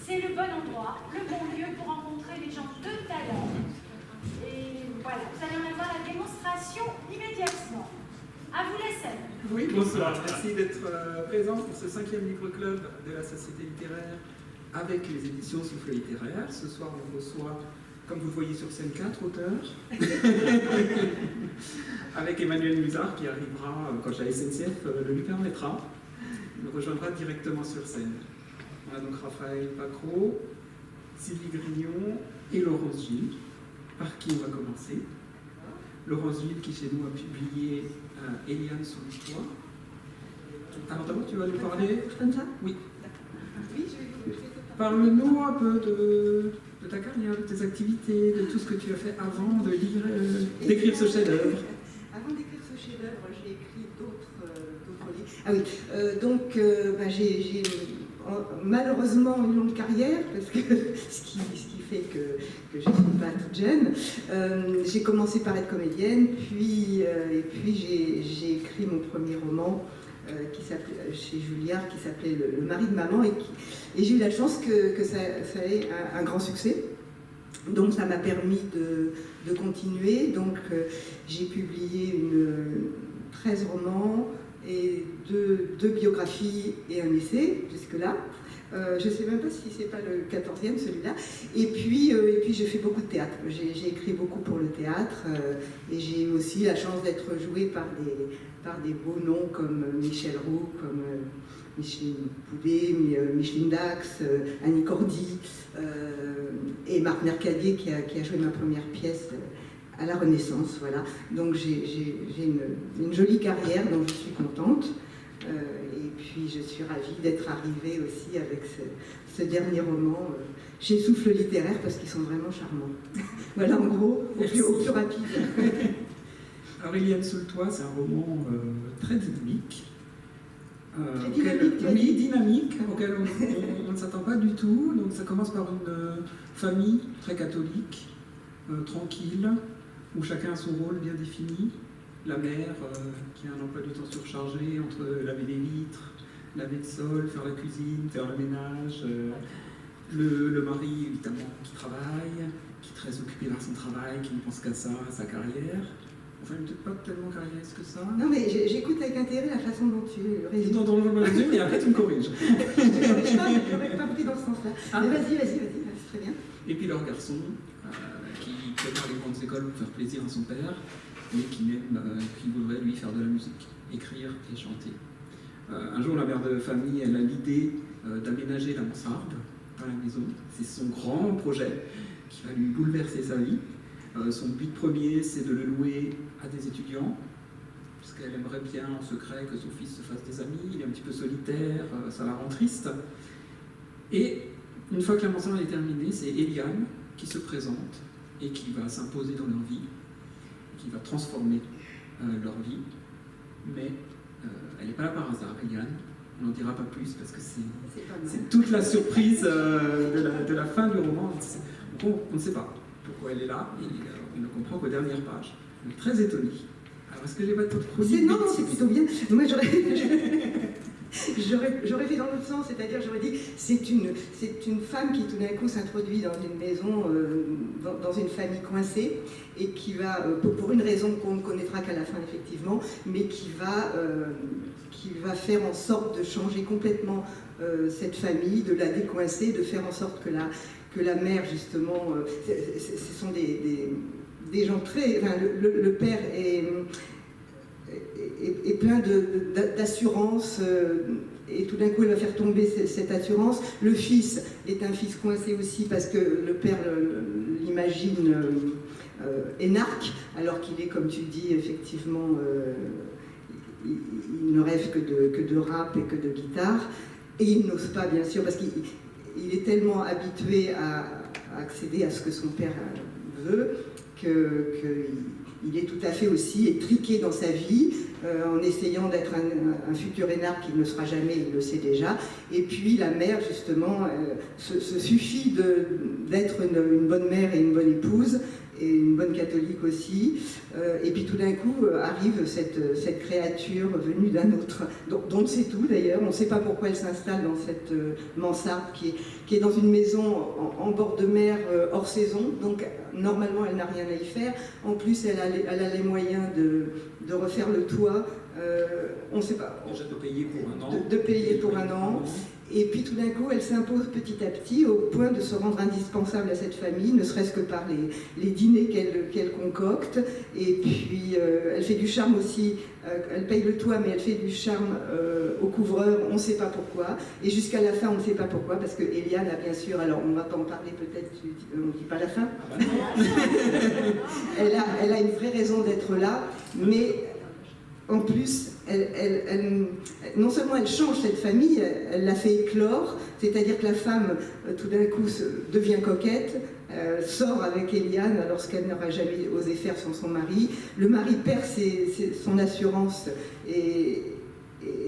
c'est le bon endroit, le bon lieu pour rencontrer des gens de talent. Et voilà, vous allez en avoir la démonstration immédiatement. À vous la scène. Oui, bonsoir. Merci d'être présent pour ce 5e livre-club de la Société littéraire avec les éditions Souffle littéraire. Ce soir, on reçoit, comme vous le voyez sur scène, 4 auteurs. Avec Emmanuel Musard qui arrivera quand la SNCF le lui permettra. Il nous rejoindra directement sur scène. On a donc Raphaël Pacro, Sylvie Grignon et Laurence Gilles. Par qui on va commencer? Laurence Gilles qui chez nous a publié Eliane sous le toit. Alors d'abord tu vas nous parler... Comme ça? Oui. Oui, je vais Parle-nous un peu de ta carrière, de tes activités, de tout ce que tu as fait avant de lire, d'écrire ce chef-d'œuvre. Avant d'écrire ce chef-d'œuvre, j'ai écrit d'autres livres. Ah oui, j'ai malheureusement une longue carrière, parce que ce qui fait que je ne suis pas toute jeune. J'ai commencé par être comédienne, et puis j'ai écrit mon premier roman qui s'appelait, chez Julliard, qui s'appelait Le mari de maman, et j'ai eu la chance que ça ait un grand succès. Donc ça m'a permis de continuer. Donc j'ai publié 13 romans et deux biographies et un essai jusque-là. Je ne sais même pas si c'est pas le 14e celui-là. Et puis j'ai fait beaucoup de théâtre. J'ai écrit beaucoup pour le théâtre et j'ai aussi la chance d'être jouée par des beaux noms comme Michel Roux, comme Micheline Poudet, Micheline Dax, Annie Cordy et Marc Mercadier qui a joué ma première pièce à la Renaissance. Voilà. Donc j'ai une jolie carrière dont je suis contente. Et puis je suis ravie d'être arrivée aussi avec ce dernier roman chez Souffle littéraire parce qu'ils sont vraiment charmants. Voilà en gros, au plus rapide. Alors Eliane sous le toit, c'est un roman très dynamique. Oui, dynamique, auquel on ne s'attend pas du tout. Donc ça commence par une famille très catholique, tranquille, où chacun a son rôle bien défini. La mère qui a un emploi du temps surchargé entre laver les vitres, laver le sol, faire la cuisine, faire le ménage. Le mari, évidemment, qui travaille, qui est très occupé par son travail, qui ne pense qu'à ça, à sa carrière. Enfin, peut-être pas tellement carriériste que ça. Non, mais j'écoute avec intérêt la façon dont tu résumes. Dont je me résume, et après tu me corriges. Je ne corrige pas, mais je n'aurais pas pris dans ce sens-là. Ah. Mais vas-y, c'est très bien. Et puis leur garçon, qui prépare les grandes écoles pour faire plaisir à son père, mais qui voudrait lui faire de la musique, écrire et chanter. Un jour, la mère de famille, elle a l'idée d'aménager la mansarde dans la maison. C'est son grand projet qui va lui bouleverser sa vie. Son but premier, c'est de le louer à des étudiants, parce qu'elle aimerait bien en secret que son fils se fasse des amis. Il est un petit peu solitaire, ça la rend triste. Et une fois que la mansarde est terminée, c'est Eliane qui se présente et qui va s'imposer dans leur vie, qui va transformer leur vie, mais elle n'est pas là par hasard, Eliane. On n'en dira pas plus parce que c'est toute la surprise de la fin du roman. On ne sait pas pourquoi elle est là, et on ne comprend qu'aux dernières pages. On est très étonné. Alors, est-ce que j'ai pas trop dit? Non, c'est plutôt bien. Moi, j'aurais fait dans l'autre sens, c'est-à-dire j'aurais dit c'est une femme qui tout d'un coup s'introduit dans une maison, dans une famille coincée, et qui va, pour une raison qu'on ne connaîtra qu'à la fin effectivement, mais qui va faire en sorte de changer complètement cette famille, de la décoincer, de faire en sorte que la mère justement, ce sont des gens très... Enfin, le père est plein d'assurance, et tout d'un coup elle va faire tomber cette assurance. Le fils est un fils coincé aussi parce que le père l'imagine énarque, alors qu'il est, comme tu dis, effectivement, il ne rêve que de rap et que de guitare, et il n'ose pas, bien sûr, parce qu'il est tellement habitué à accéder à ce que son père veut, qu'il est tout à fait aussi étriqué dans sa vie, en essayant d'être un futur énarque qu'il ne sera jamais, il le sait déjà. Et puis la mère, justement, se suffit d'être une bonne mère et une bonne épouse, et une bonne catholique aussi. Et puis tout d'un coup arrive cette créature venue d'un autre, dont on sait tout d'ailleurs. On ne sait pas pourquoi elle s'installe dans cette mansarde qui est dans une maison en bord de mer hors saison. Donc normalement elle n'a rien à y faire. En plus elle a les moyens de refaire le toit. On ne sait pas. Déjà de payer pour un an. De payer pour un an. Et puis tout d'un coup, elle s'impose petit à petit au point de se rendre indispensable à cette famille, ne serait-ce que par les dîners qu'elle concocte. Et puis elle fait du charme aussi, elle paye le toit, mais elle fait du charme au couvreur, on ne sait pas pourquoi. Et jusqu'à la fin, on ne sait pas pourquoi, parce que Eliane a bien sûr, alors on ne va pas en parler peut-être, on ne dit pas la fin. Elle a une vraie raison d'être là, mais en plus, non seulement elle change cette famille, elle la fait éclore, c'est-à-dire que la femme, tout d'un coup, devient coquette, sort avec Eliane alors ce qu'elle n'aurait jamais osé faire sans son mari. Le mari perd son assurance et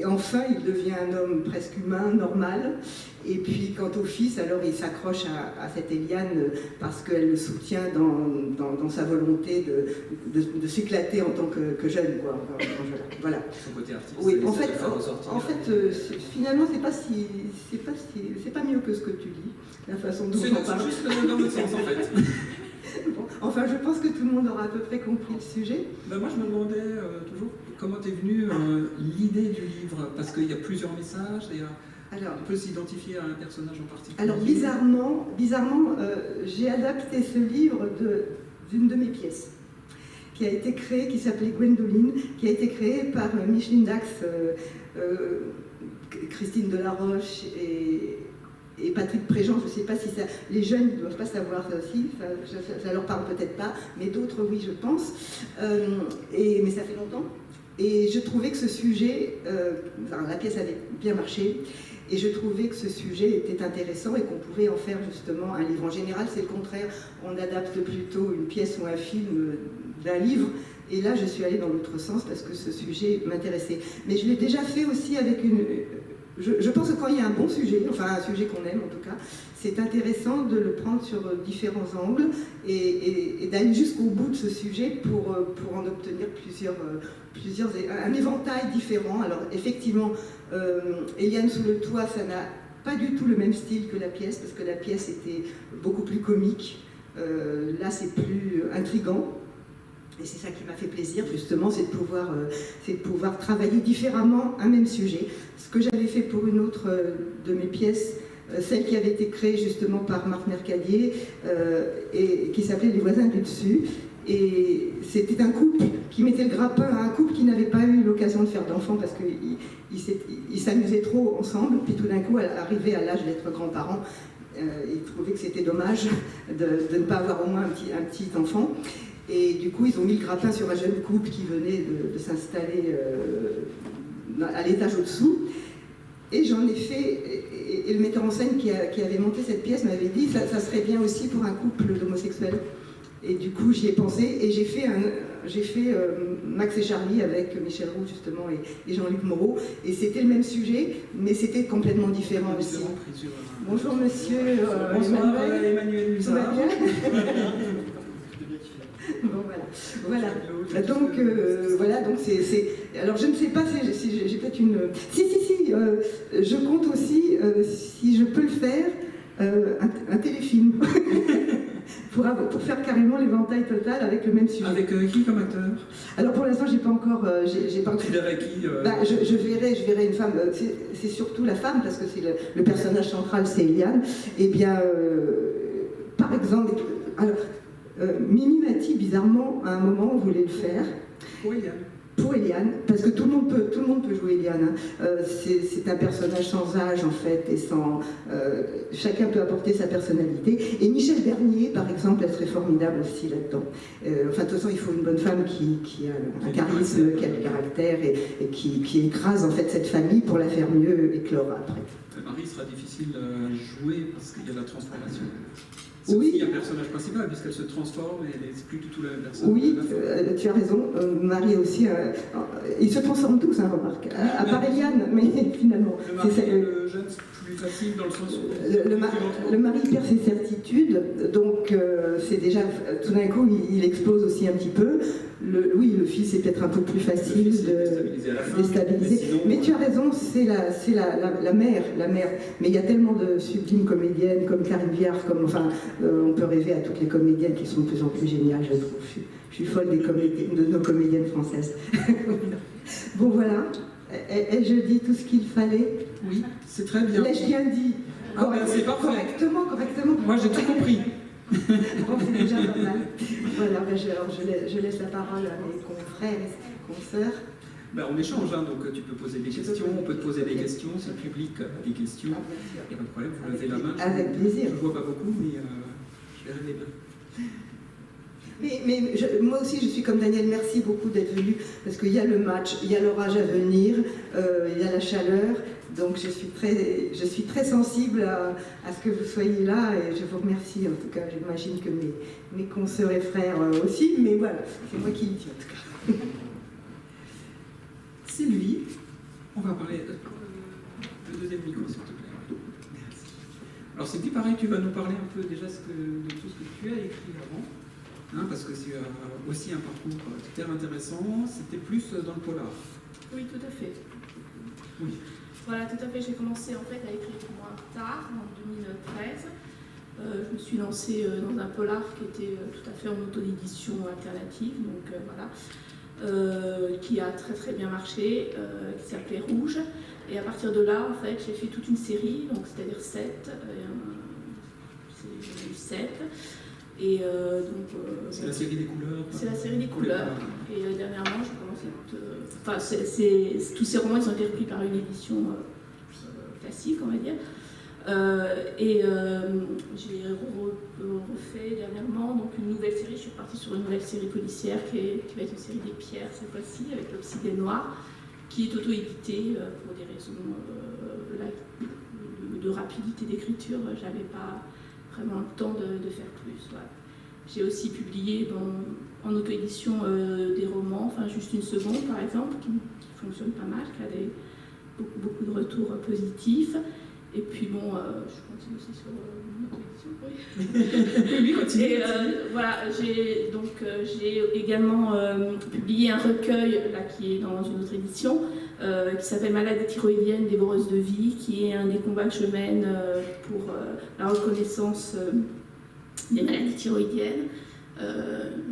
enfin il devient un homme presque humain, normal. Et puis quant au fils, alors il s'accroche à cette Eliane parce qu'elle le soutient dans sa volonté de s'éclater en tant que jeune, quoi. Voilà. Son côté artiste. Oui, en fait, finalement, c'est pas mieux que ce que tu dis, la façon dont on parle. C'est juste dans l'autre sens, en fait. Bon, enfin, je pense que tout le monde aura à peu près compris le sujet. Ben moi, je me demandais toujours comment t'es venue l'idée du livre, parce qu'il y a plusieurs messages, alors, on peut s'identifier à un personnage en particulier. Alors, bizarrement, j'ai adapté ce livre d'une de mes pièces, qui a été créée, qui s'appelait Gwendoline, qui a été créée par Micheline Dax, Christine Delaroche et Patrick Préjean. Je ne sais pas si ça... Les jeunes ne doivent pas savoir ça aussi, ça leur parle peut-être pas, mais d'autres oui, je pense. Mais ça fait longtemps. Et je trouvais que ce sujet, la pièce avait bien marché, et je trouvais que ce sujet était intéressant et qu'on pouvait en faire justement un livre. En général, c'est le contraire, on adapte plutôt une pièce ou un film d'un livre, et là je suis allée dans l'autre sens parce que ce sujet m'intéressait. Mais je l'ai déjà fait aussi avec une... Je pense que quand il y a un bon sujet, enfin un sujet qu'on aime en tout cas, c'est intéressant de le prendre sur différents angles et d'aller jusqu'au bout de ce sujet pour en obtenir un éventail différent. Alors effectivement, Eliane sous le toit, ça n'a pas du tout le même style que la pièce, parce que la pièce était beaucoup plus comique. Là, c'est plus intriguant. Et c'est ça qui m'a fait plaisir, justement, c'est de pouvoir travailler différemment un même sujet. Ce que j'avais fait pour une autre de mes pièces, celle qui avait été créée justement par Marc Mercadier, et qui s'appelait Les voisins du dessus. Et c'était un couple qui mettait le grappin à un couple qui n'avait pas eu l'occasion de faire d'enfants parce qu'ils s'amusaient trop ensemble. Puis tout d'un coup, arrivé à l'âge d'être grands-parents, ils trouvaient que c'était dommage de ne pas avoir au moins un petit enfant. Et du coup, ils ont mis le grappin sur un jeune couple qui venait de s'installer à l'étage au-dessous. Et j'en ai fait, et le metteur en scène qui avait monté cette pièce m'avait dit ça serait bien aussi pour un couple d'homosexuels. Et du coup, j'y ai pensé, et j'ai fait Max et Charlie avec Michel Roux, justement, et Jean-Luc Moreau. Et c'était le même sujet, mais c'était complètement différent aussi. Bonjour, monsieur. Bonsoir, Emmanuel Musard. Bon, voilà. Donc, c'est... Alors, je ne sais pas si j'ai peut-être une... Si, je compte aussi, si je peux le faire, un téléfilm. pour faire carrément l'éventail total avec le même sujet. Avec qui comme acteur? Alors, pour l'instant, j'ai pas encore... Tu verrais qui je verrais une femme. C'est surtout la femme, parce que c'est le personnage central, c'est Eliane. Eh bien, par exemple... Alors, Mimi Mati, bizarrement, à un moment, on voulait le faire. Pour Eliane, parce que tout le monde peut jouer Eliane. Hein. C'est un personnage sans âge, en fait, et chacun peut apporter sa personnalité. Et Michel Bernier, par exemple, elle serait formidable aussi là-dedans. De toute façon, il faut une bonne femme qui a un charisme, qui a du caractère, et qui écrase, en fait, cette famille pour la faire mieux éclore après. Marie sera difficile à jouer parce qu'il y a la transformation. Oui. Il y a un personnage principal, puisqu'elle se transforme et elle n'est plus du tout la même personne. Oui, tu as raison. Marie aussi, ils se transforment tous, hein, remarque. À part Eliane, mais finalement. Le mari et le jeune, c'est plus facile dans le sens où... Le mari perd ses certitudes, donc c'est déjà, tout d'un coup, il explose aussi un petit peu. Oui, le fils est peut-être un peu plus facile de déstabiliser. Mais tu as raison, c'est la mère. Mais il y a tellement de sublimes comédiennes, comme Karine Viard, on peut rêver à toutes les comédiennes qui sont de plus en plus géniales, je trouve. Je suis folle de nos comédiennes françaises. Bon, voilà. Ai-je dit tout ce qu'il fallait? Oui, c'est très bien. L'ai-je bien dit? C'est parfait. Correctement. Moi, j'ai tout compris. Bon, c'est déjà pas mal. Voilà, je laisse la parole à mes confrères et consoeurs. On échange, hein, donc tu peux poser des questions, on peut te poser des questions, si le public a des questions. Il n'y a pas de problème, vous levez la main. Avec plaisir. Je ne vois pas beaucoup, mais je vais rêver bien. Moi aussi, je suis comme Daniel, merci beaucoup d'être venu, parce qu'il y a le match, il y a l'orage à venir, il y a la chaleur, donc je suis très sensible à ce que vous soyez là, et je vous remercie, en tout cas, j'imagine que mes consoeurs et frères aussi, mais voilà, c'est moi qui le dis en tout cas. Sylvie, on va parler de deuxième micro, s'il te plaît. Merci. Alors Sylvie, pareil, tu vas nous parler un peu déjà de tout ce que tu as écrit avant. Hein, parce que c'est aussi un parcours hyper intéressant, c'était plus dans le polar. Oui, tout à fait. Oui. Voilà, tout à fait. J'ai commencé en fait à écrire moins tard, en 2013. Je me suis lancée dans un polar qui était tout à fait en auto-édition alternative, donc voilà, qui a très très bien marché, qui s'appelait Rouge. Et à partir de là, en fait, j'ai fait toute une série, donc c'est-à-dire 7. J'ai eu 7. Et c'est la série des couleurs. C'est la série des couleurs. Et dernièrement, j'ai commencé tous ces romans, ils ont été repris par une édition classique, on va dire. J'ai refait dernièrement donc une nouvelle série. Je suis partie sur une nouvelle série policière qui va être une série des pierres cette fois-ci, avec l'Obsidienne Noire, qui est auto-éditée pour des raisons de rapidité d'écriture. J'avais pas vraiment le temps de faire plus. Voilà. J'ai aussi publié en auto-édition des romans, enfin juste une seconde par exemple, qui fonctionne pas mal, qui a beaucoup de retours positifs. Et puis bon, je continue aussi sur l'auto-édition. Oui, continue. Et voilà, j'ai également publié un recueil là, qui est dans une autre édition, qui s'appelle Maladie thyroïdienne, dévoreuse de vie, qui est un des combats que je mène pour la reconnaissance des maladies thyroïdiennes.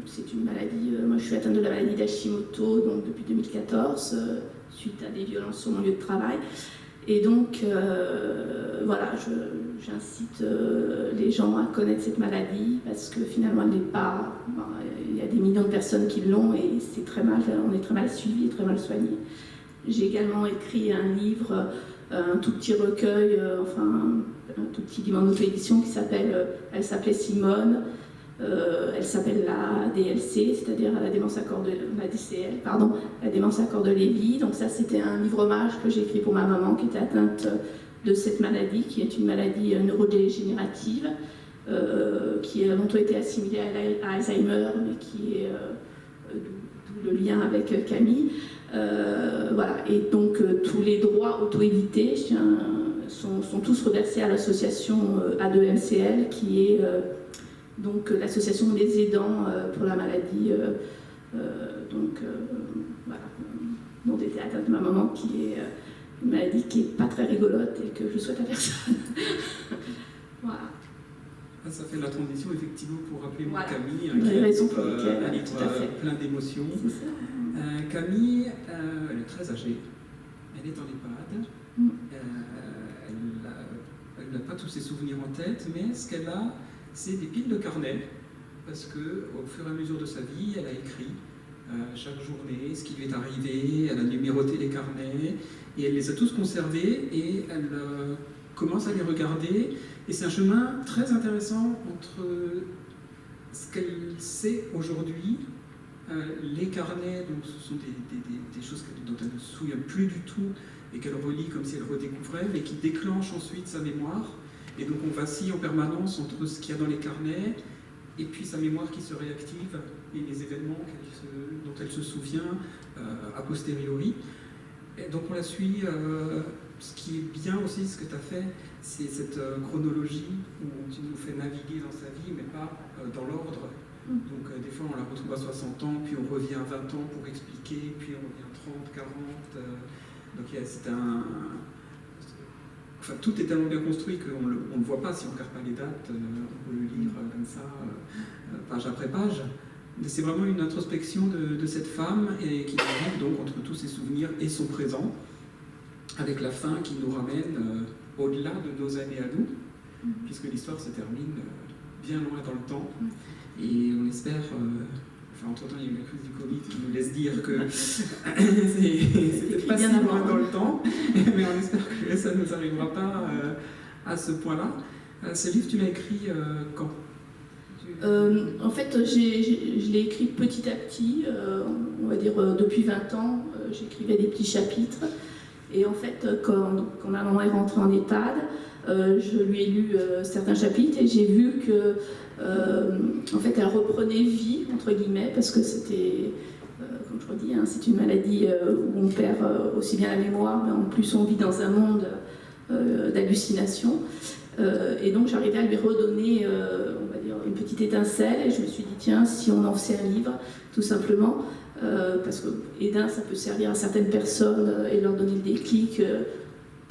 C'est une maladie, moi je suis atteinte de la maladie d'Hashimoto donc depuis 2014, suite à des violences sur mon lieu de travail. Et donc, voilà, j'incite les gens à connaître cette maladie parce que finalement, elle n'est pas. Il y a des millions de personnes qui l'ont et c'est très mal, on est très mal suivi et très mal soigné. J'ai également écrit un livre, un tout petit recueil, un tout petit livre en auto-édition qui elle s'appelait Simone. Elle s'appelle la DLC, c'est-à-dire la démence à corps de la DCL, pardon, la démence à corps de Lévy. Donc ça, c'était un livre hommage que j'ai écrit pour ma maman qui était atteinte de cette maladie, qui est une maladie neurodégénérative, qui a longtemps été assimilée à Alzheimer, mais qui est d'où le lien avec Camille. Voilà. Et donc tous les droits auto-édités sont tous reversés à l'association A2MCL, qui est donc l'association des aidants pour la maladie voilà, dont était atteinte ma maman, qui est une maladie qui n'est pas très rigolote et que je souhaite à personne. Voilà. Ça fait la transition effectivement pour rappeler voilà. Camille, qui est un livre plein d'émotions. Camille, elle est très âgée, elle est en EHPAD, elle n'a pas tous ses souvenirs en tête, mais ce qu'elle a, c'est des piles de carnets, parce qu'au fur et à mesure de sa vie, elle a écrit chaque journée ce qui lui est arrivé, elle a numéroté les carnets, et elle les a tous conservés, et elle commence à les regarder, et c'est un chemin très intéressant entre ce qu'elle sait aujourd'hui, les carnets, donc ce sont des choses dont elle ne se souvient plus du tout, et qu'elle relit comme si elle redécouvrait, mais qui déclenchent ensuite sa mémoire. Et donc on vacille en permanence entre ce qu'il y a dans les carnets et puis sa mémoire qui se réactive et les événements dont elle se souvient a posteriori. Et donc on la suit. Ce qui est bien aussi, ce que tu as fait, c'est cette chronologie où tu nous fais naviguer dans sa vie, mais pas dans l'ordre. Donc des fois on la retrouve à 60 ans, puis on revient à 20 ans pour expliquer, puis on revient à 30, 40. Donc c'est enfin, tout est tellement bien construit qu'on ne le voit pas si on ne regarde pas les dates, on peut le lire comme ça, page après page. C'est vraiment une introspection de cette femme et qui navigue donc entre tous ses souvenirs et son présent, avec la fin qui nous ramène au-delà de nos années à nous, puisque l'histoire se termine bien loin dans le temps. Et on espère, enfin entre-temps il y a eu la crise du Covid qui nous laisse dire que c'était pas si loin dans le temps, mais on espère que ça ne nous arrivera pas à ce point-là. Ce livre, tu l'as écrit quand ? En fait, je l'ai écrit petit à petit, on va dire depuis 20 ans, j'écrivais des petits chapitres. Et en fait, quand ma maman est rentrée en EHPAD, je lui ai lu certains chapitres et j'ai vu que, en fait, elle reprenait vie, entre guillemets, parce que c'était, comme je redis, hein, c'est une maladie où on perd aussi bien la mémoire, mais en plus on vit dans un monde d'hallucinations. Et donc j'arrivais à lui redonner, on va dire, une petite étincelle, et je me suis dit, tiens, si on en faisait un livre, tout simplement, parce que EDIN, ça peut servir à certaines personnes et leur donner le déclic.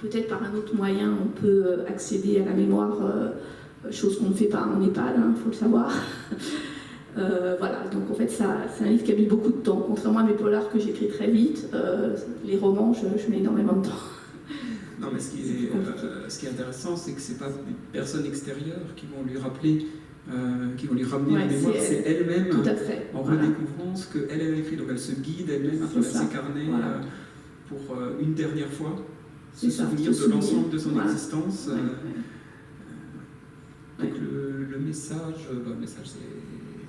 Peut-être par un autre moyen, on peut accéder à la mémoire, chose qu'on ne fait pas en EHPAD, il faut le savoir. Voilà, donc en fait, c'est un livre qui a mis beaucoup de temps. Contrairement à mes polars que j'écris très vite, les romans, je mets énormément de temps. Non, mais ce qui est intéressant, c'est que ce n'est pas des personnes extérieures qui vont lui rappeler, qui vont lui ramener la mémoire, c'est elle-même, en redécouvrant ce qu'elle a écrit. Donc elle se guide elle-même à travers ses carnets pour une dernière fois se souvenir de l'ensemble de son existence. Donc le message,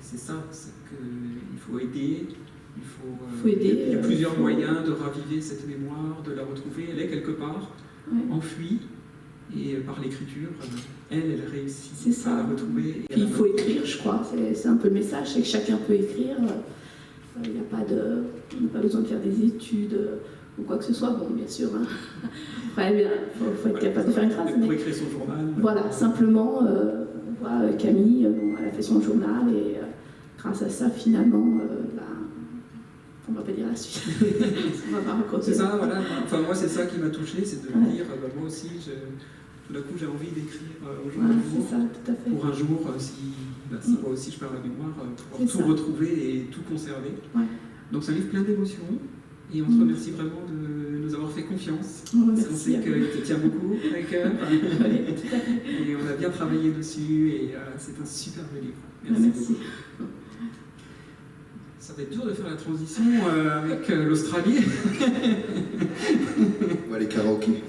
c'est ça, c'est qu'il faut aider. Il y a plusieurs moyens de raviver cette mémoire, de la retrouver. Elle est quelque part, enfouie, et par l'écriture, elle réussit à la retrouver. Puis il faut écrire, je crois. C'est un peu le message, c'est que chacun peut écrire. Il n'y a pas on n'a pas besoin de faire des études ou quoi que ce soit. Bon, bien sûr. Hein. Après, il faut être capable de faire une phrase. Pour écrire son journal. Voilà, simplement, on voit Camille, elle a fait son journal et grâce à ça, finalement, on va pas dire la suite. On va pas raconter. C'est ça, voilà. Enfin, moi, c'est ça qui m'a touché, c'est de me dire, moi aussi, tout d'un coup, j'ai envie d'écrire au jour le jour. C'est ça, tout à fait. Pour un jour, si moi aussi je perds la mémoire, pouvoir tout retrouver et tout conserver. Ouais. Donc, c'est un livre plein d'émotions. Et on te remercie vraiment de nous avoir fait confiance. On sait qu'il te tient beaucoup à cœur. Et on a bien travaillé dessus. Et c'est un super livre. Merci beaucoup. Ça va être dur de faire la transition avec l'Australie. On va aller karaoké.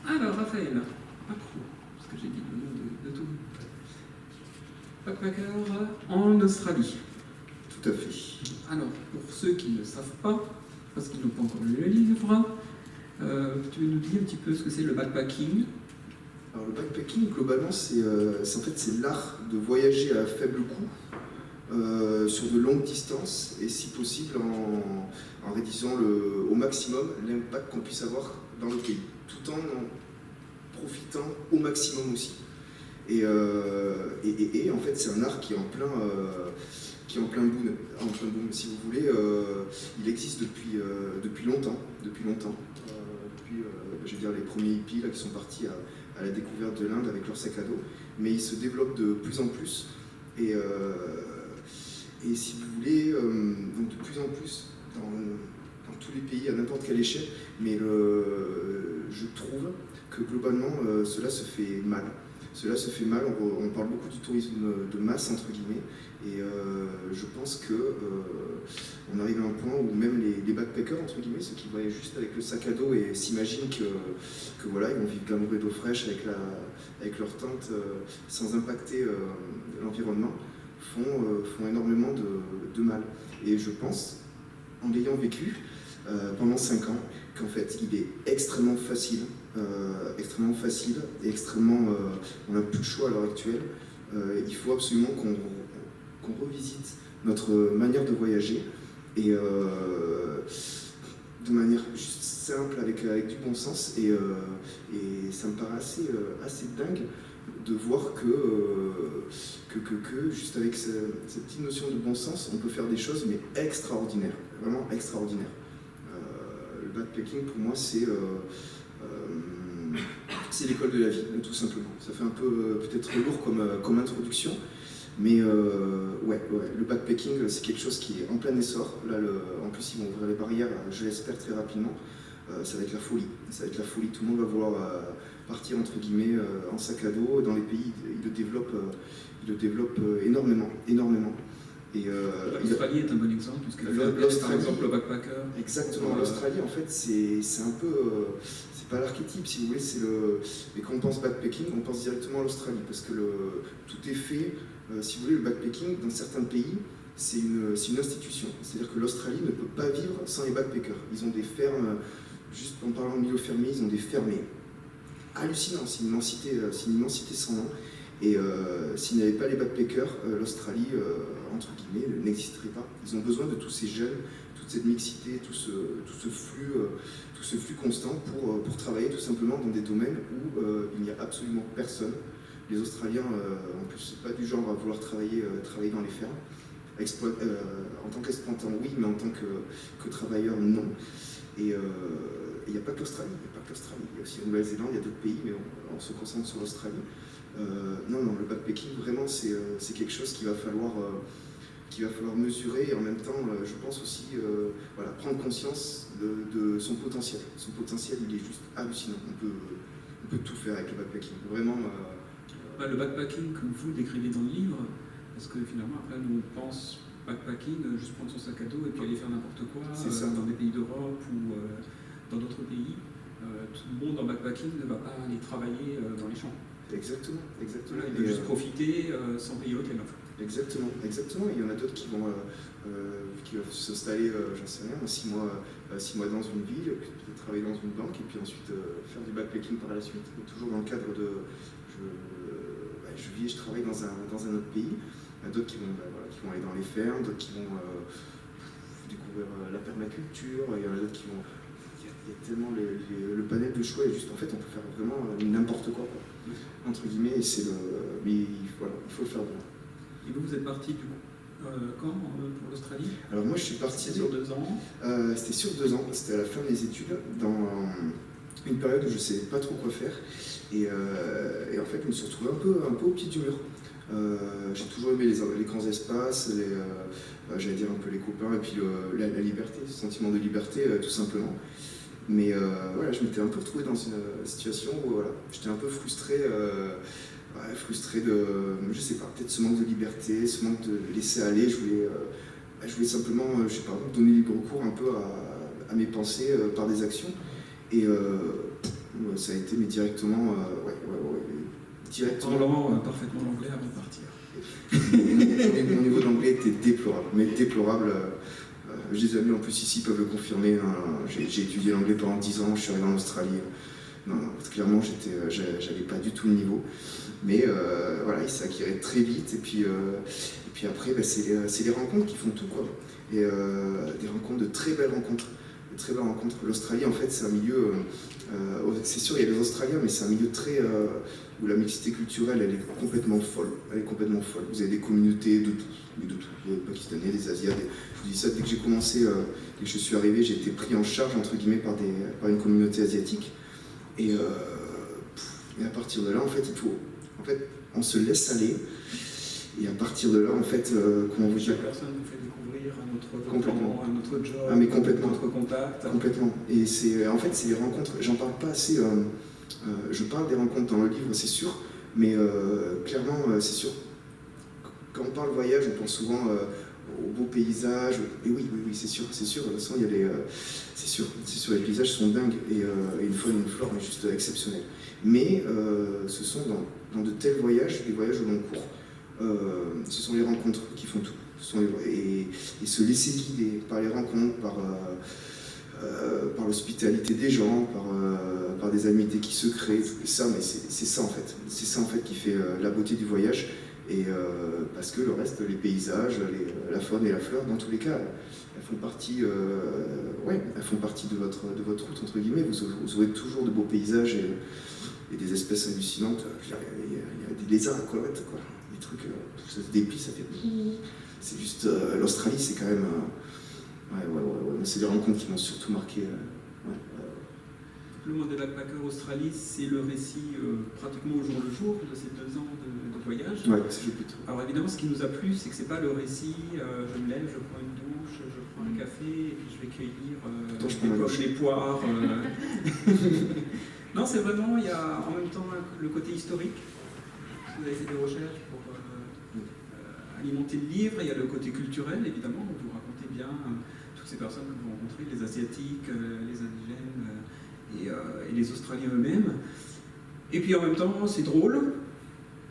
Alors, Raphaël, parce que j'ai dit le nom de tout. Backpacker en Australie. Tout à fait. Alors, pour ceux qui ne savent pas, parce qu'ils n'ont pas encore lu le livre, tu veux nous dire un petit peu ce que c'est le backpacking? Alors, le backpacking, globalement, c'est l'art de voyager à faible coût, sur de longues distances, et si possible en réduisant au maximum l'impact qu'on puisse avoir dans le pays, tout en profitant au maximum aussi. Et en fait, c'est un art qui est en plein boom, si vous voulez. Il existe depuis longtemps. Depuis, je veux dire, les premiers hippies là, qui sont partis à la découverte de l'Inde avec leur sac à dos, mais il se développe de plus en plus. Et si vous voulez, donc de plus en plus dans tous les pays, à n'importe quelle échelle, mais je trouve que globalement, cela se fait mal. Cela se fait mal, on parle beaucoup du tourisme de masse, entre guillemets, et je pense qu'on arrive à un point où même les backpackers, entre guillemets, ceux qui voyagent juste avec le sac à dos et s'imaginent que voilà, ils vont vivre glamour et d'eau fraîche avec leur tente sans impacter l'environnement, font énormément de mal. Et je pense, en l'ayant vécu pendant 5 ans, qu'en fait, il est extrêmement facile et extrêmement... on n'a plus de choix à l'heure actuelle. Il faut absolument qu'on revisite notre manière de voyager, et de manière juste simple, avec du bon sens, et ça me paraît assez dingue de voir que juste avec cette petite notion de bon sens, on peut faire des choses mais extraordinaires, vraiment extraordinaires. Le backpacking, pour moi, c'est l'école de la vie, tout simplement. Ça fait un peu peut-être lourd comme introduction, mais le backpacking, c'est quelque chose qui est en plein essor. Là, en plus, ils vont ouvrir les barrières, je l'espère, très rapidement. Ça va être la folie. Ça va être la folie. Tout le monde va vouloir partir, entre guillemets, en sac à dos. Dans les pays, ils le développent énormément. Et l'Australie est un bon exemple, puisque par exemple le backpacker. Exactement, l'Australie, en fait, c'est un peu... c'est pas l'archétype, si vous voulez, mais quand on pense backpacking, on pense directement à l'Australie, parce que tout est fait, si vous voulez, le backpacking, dans certains pays, c'est une institution. C'est-à-dire que l'Australie ne peut pas vivre sans les backpackers. Ils ont des fermes, juste en parlant de milieu fermier, ils ont des fermes hallucinants, c'est une immensité sans nom. Et s'il n'y avait pas les backpackers, l'Australie, entre guillemets, n'existerait pas. Ils ont besoin de tous ces jeunes, toute cette mixité, tout ce flux constant pour travailler tout simplement dans des domaines où il n'y a absolument personne. Les Australiens, en plus, c'est pas du genre à vouloir travailler dans les fermes. En tant qu'exploitant, oui, mais en tant que travailleur, non. Et il n'y a pas que l'Australie. Il y a aussi la Nouvelle-Zélande, il y a d'autres pays, mais on se concentre sur l'Australie. Non, le backpacking, vraiment, c'est quelque chose qu'il va falloir mesurer, et en même temps, je pense aussi prendre conscience de son potentiel. Son potentiel, il est juste hallucinant. On peut tout faire avec le backpacking. Vraiment. Le backpacking, comme vous décrivez dans le livre, parce que finalement, après, nous, on pense backpacking, juste prendre son sac à dos et puis aller faire n'importe quoi dans des pays d'Europe ou dans d'autres pays. Tout le monde en backpacking ne va pas aller travailler dans les champs. Exactement. Voilà, il veut juste profiter sans payer hôtel. Exactement. Il y en a d'autres qui vont s'installer, j'en sais rien, 6 mois dans une ville, puis peut-être travailler dans une banque, et puis ensuite faire du backpacking par la suite. Et toujours dans le cadre de je vis et je travaille dans un autre pays. Il y en a d'autres qui vont aller dans les fermes, d'autres qui vont découvrir la permaculture, il y en a d'autres qui vont... Il y a tellement le panel de choix, et juste en fait on peut faire vraiment n'importe quoi, entre guillemets, mais il faut le faire bien. Et vous êtes parti du coup quand pour l'Australie? Alors moi je suis parti... Sur 2 ans C'était sur 2 ans, c'était à la fin de mes études, dans une période où je ne savais pas trop quoi faire, et en fait je me suis retrouvé un peu au pied du mur. J'ai toujours aimé les grands espaces, j'allais dire un peu les copains, et puis la liberté, ce sentiment de liberté tout simplement. Mais je m'étais un peu retrouvé dans une situation où j'étais un peu frustré de, je sais pas, peut-être ce manque de liberté, ce manque de laisser aller. Je voulais simplement, je sais pas, donner libre cours un peu à mes pensées par des actions. Et ça a été directement, en parlant parfaitement l'anglais avant de partir. Mon niveau d'anglais était déplorable. Les amis en plus ici peuvent le confirmer. J'ai étudié l'anglais pendant 10 ans, je suis arrivé en Australie. Non, clairement, j'avais pas du tout le niveau. Mais il s'acquirait très vite. Et puis après, c'est les rencontres qui font tout, quoi. Et des rencontres, de très belles rencontres. L'Australie, en fait, c'est un milieu... c'est sûr, il y a les Australiens, mais c'est un milieu où la mixité culturelle, elle est complètement folle. Vous avez des communautés de tout. Des Pakistanais, des Asiates. Je vous dis ça, dès que j'ai commencé, dès que je suis arrivé, j'ai été pris en charge, entre guillemets, par une communauté asiatique. Et à partir de là, en fait, on se laisse aller. Et à partir de là, en fait, comment vous dire... Chaque personne vous fait découvrir un autre job, mais complètement. un autre contact. Complètement. Et c'est les rencontres. J'en parle pas assez. Je parle des rencontres dans le livre, c'est sûr. Mais clairement, c'est sûr. Quand on parle voyage, on pense souvent aux beaux paysages. Et oui, c'est sûr. De toute façon, il y a c'est sûr, les paysages sont dingues et une faune, une flore, mais juste exceptionnelle. Mais ce sont dans de tels voyages, des voyages au long cours, ce sont les rencontres qui font tout. Et se laisser guider par les rencontres, par l'hospitalité des gens, par des amitiés qui se créent. C'est ça en fait qui fait la beauté du voyage. Et parce que le reste, les paysages, la faune et la flore, dans tous les cas, elles font partie, elles font partie de votre route, entre guillemets. Vous aurez toujours de beaux paysages et des espèces hallucinantes. Il y a des lézards à collerettes, quoi. Des trucs, ça se déplie, ça fait... C'est juste... L'Australie, c'est quand même... C'est des rencontres qui m'ont surtout marqué. Le monde des backpackers Australie, c'est le récit pratiquement au jour le jour de ces 2 ans de voyage. Ouais, c'est plutôt. Alors évidemment, ce qui nous a plu, c'est que c'est pas le récit, je me lève, je prends une douche, je prends un café, et puis je vais cueillir les poires. Non, c'est vraiment, il y a en même temps le côté historique. Vous avez fait des recherches pour alimenter le livre. Il y a le côté culturel, évidemment, où vous racontez bien toutes ces personnes que vous rencontrez, les Asiatiques, les Indigènes et les Australiens eux-mêmes. Et puis en même temps, c'est drôle,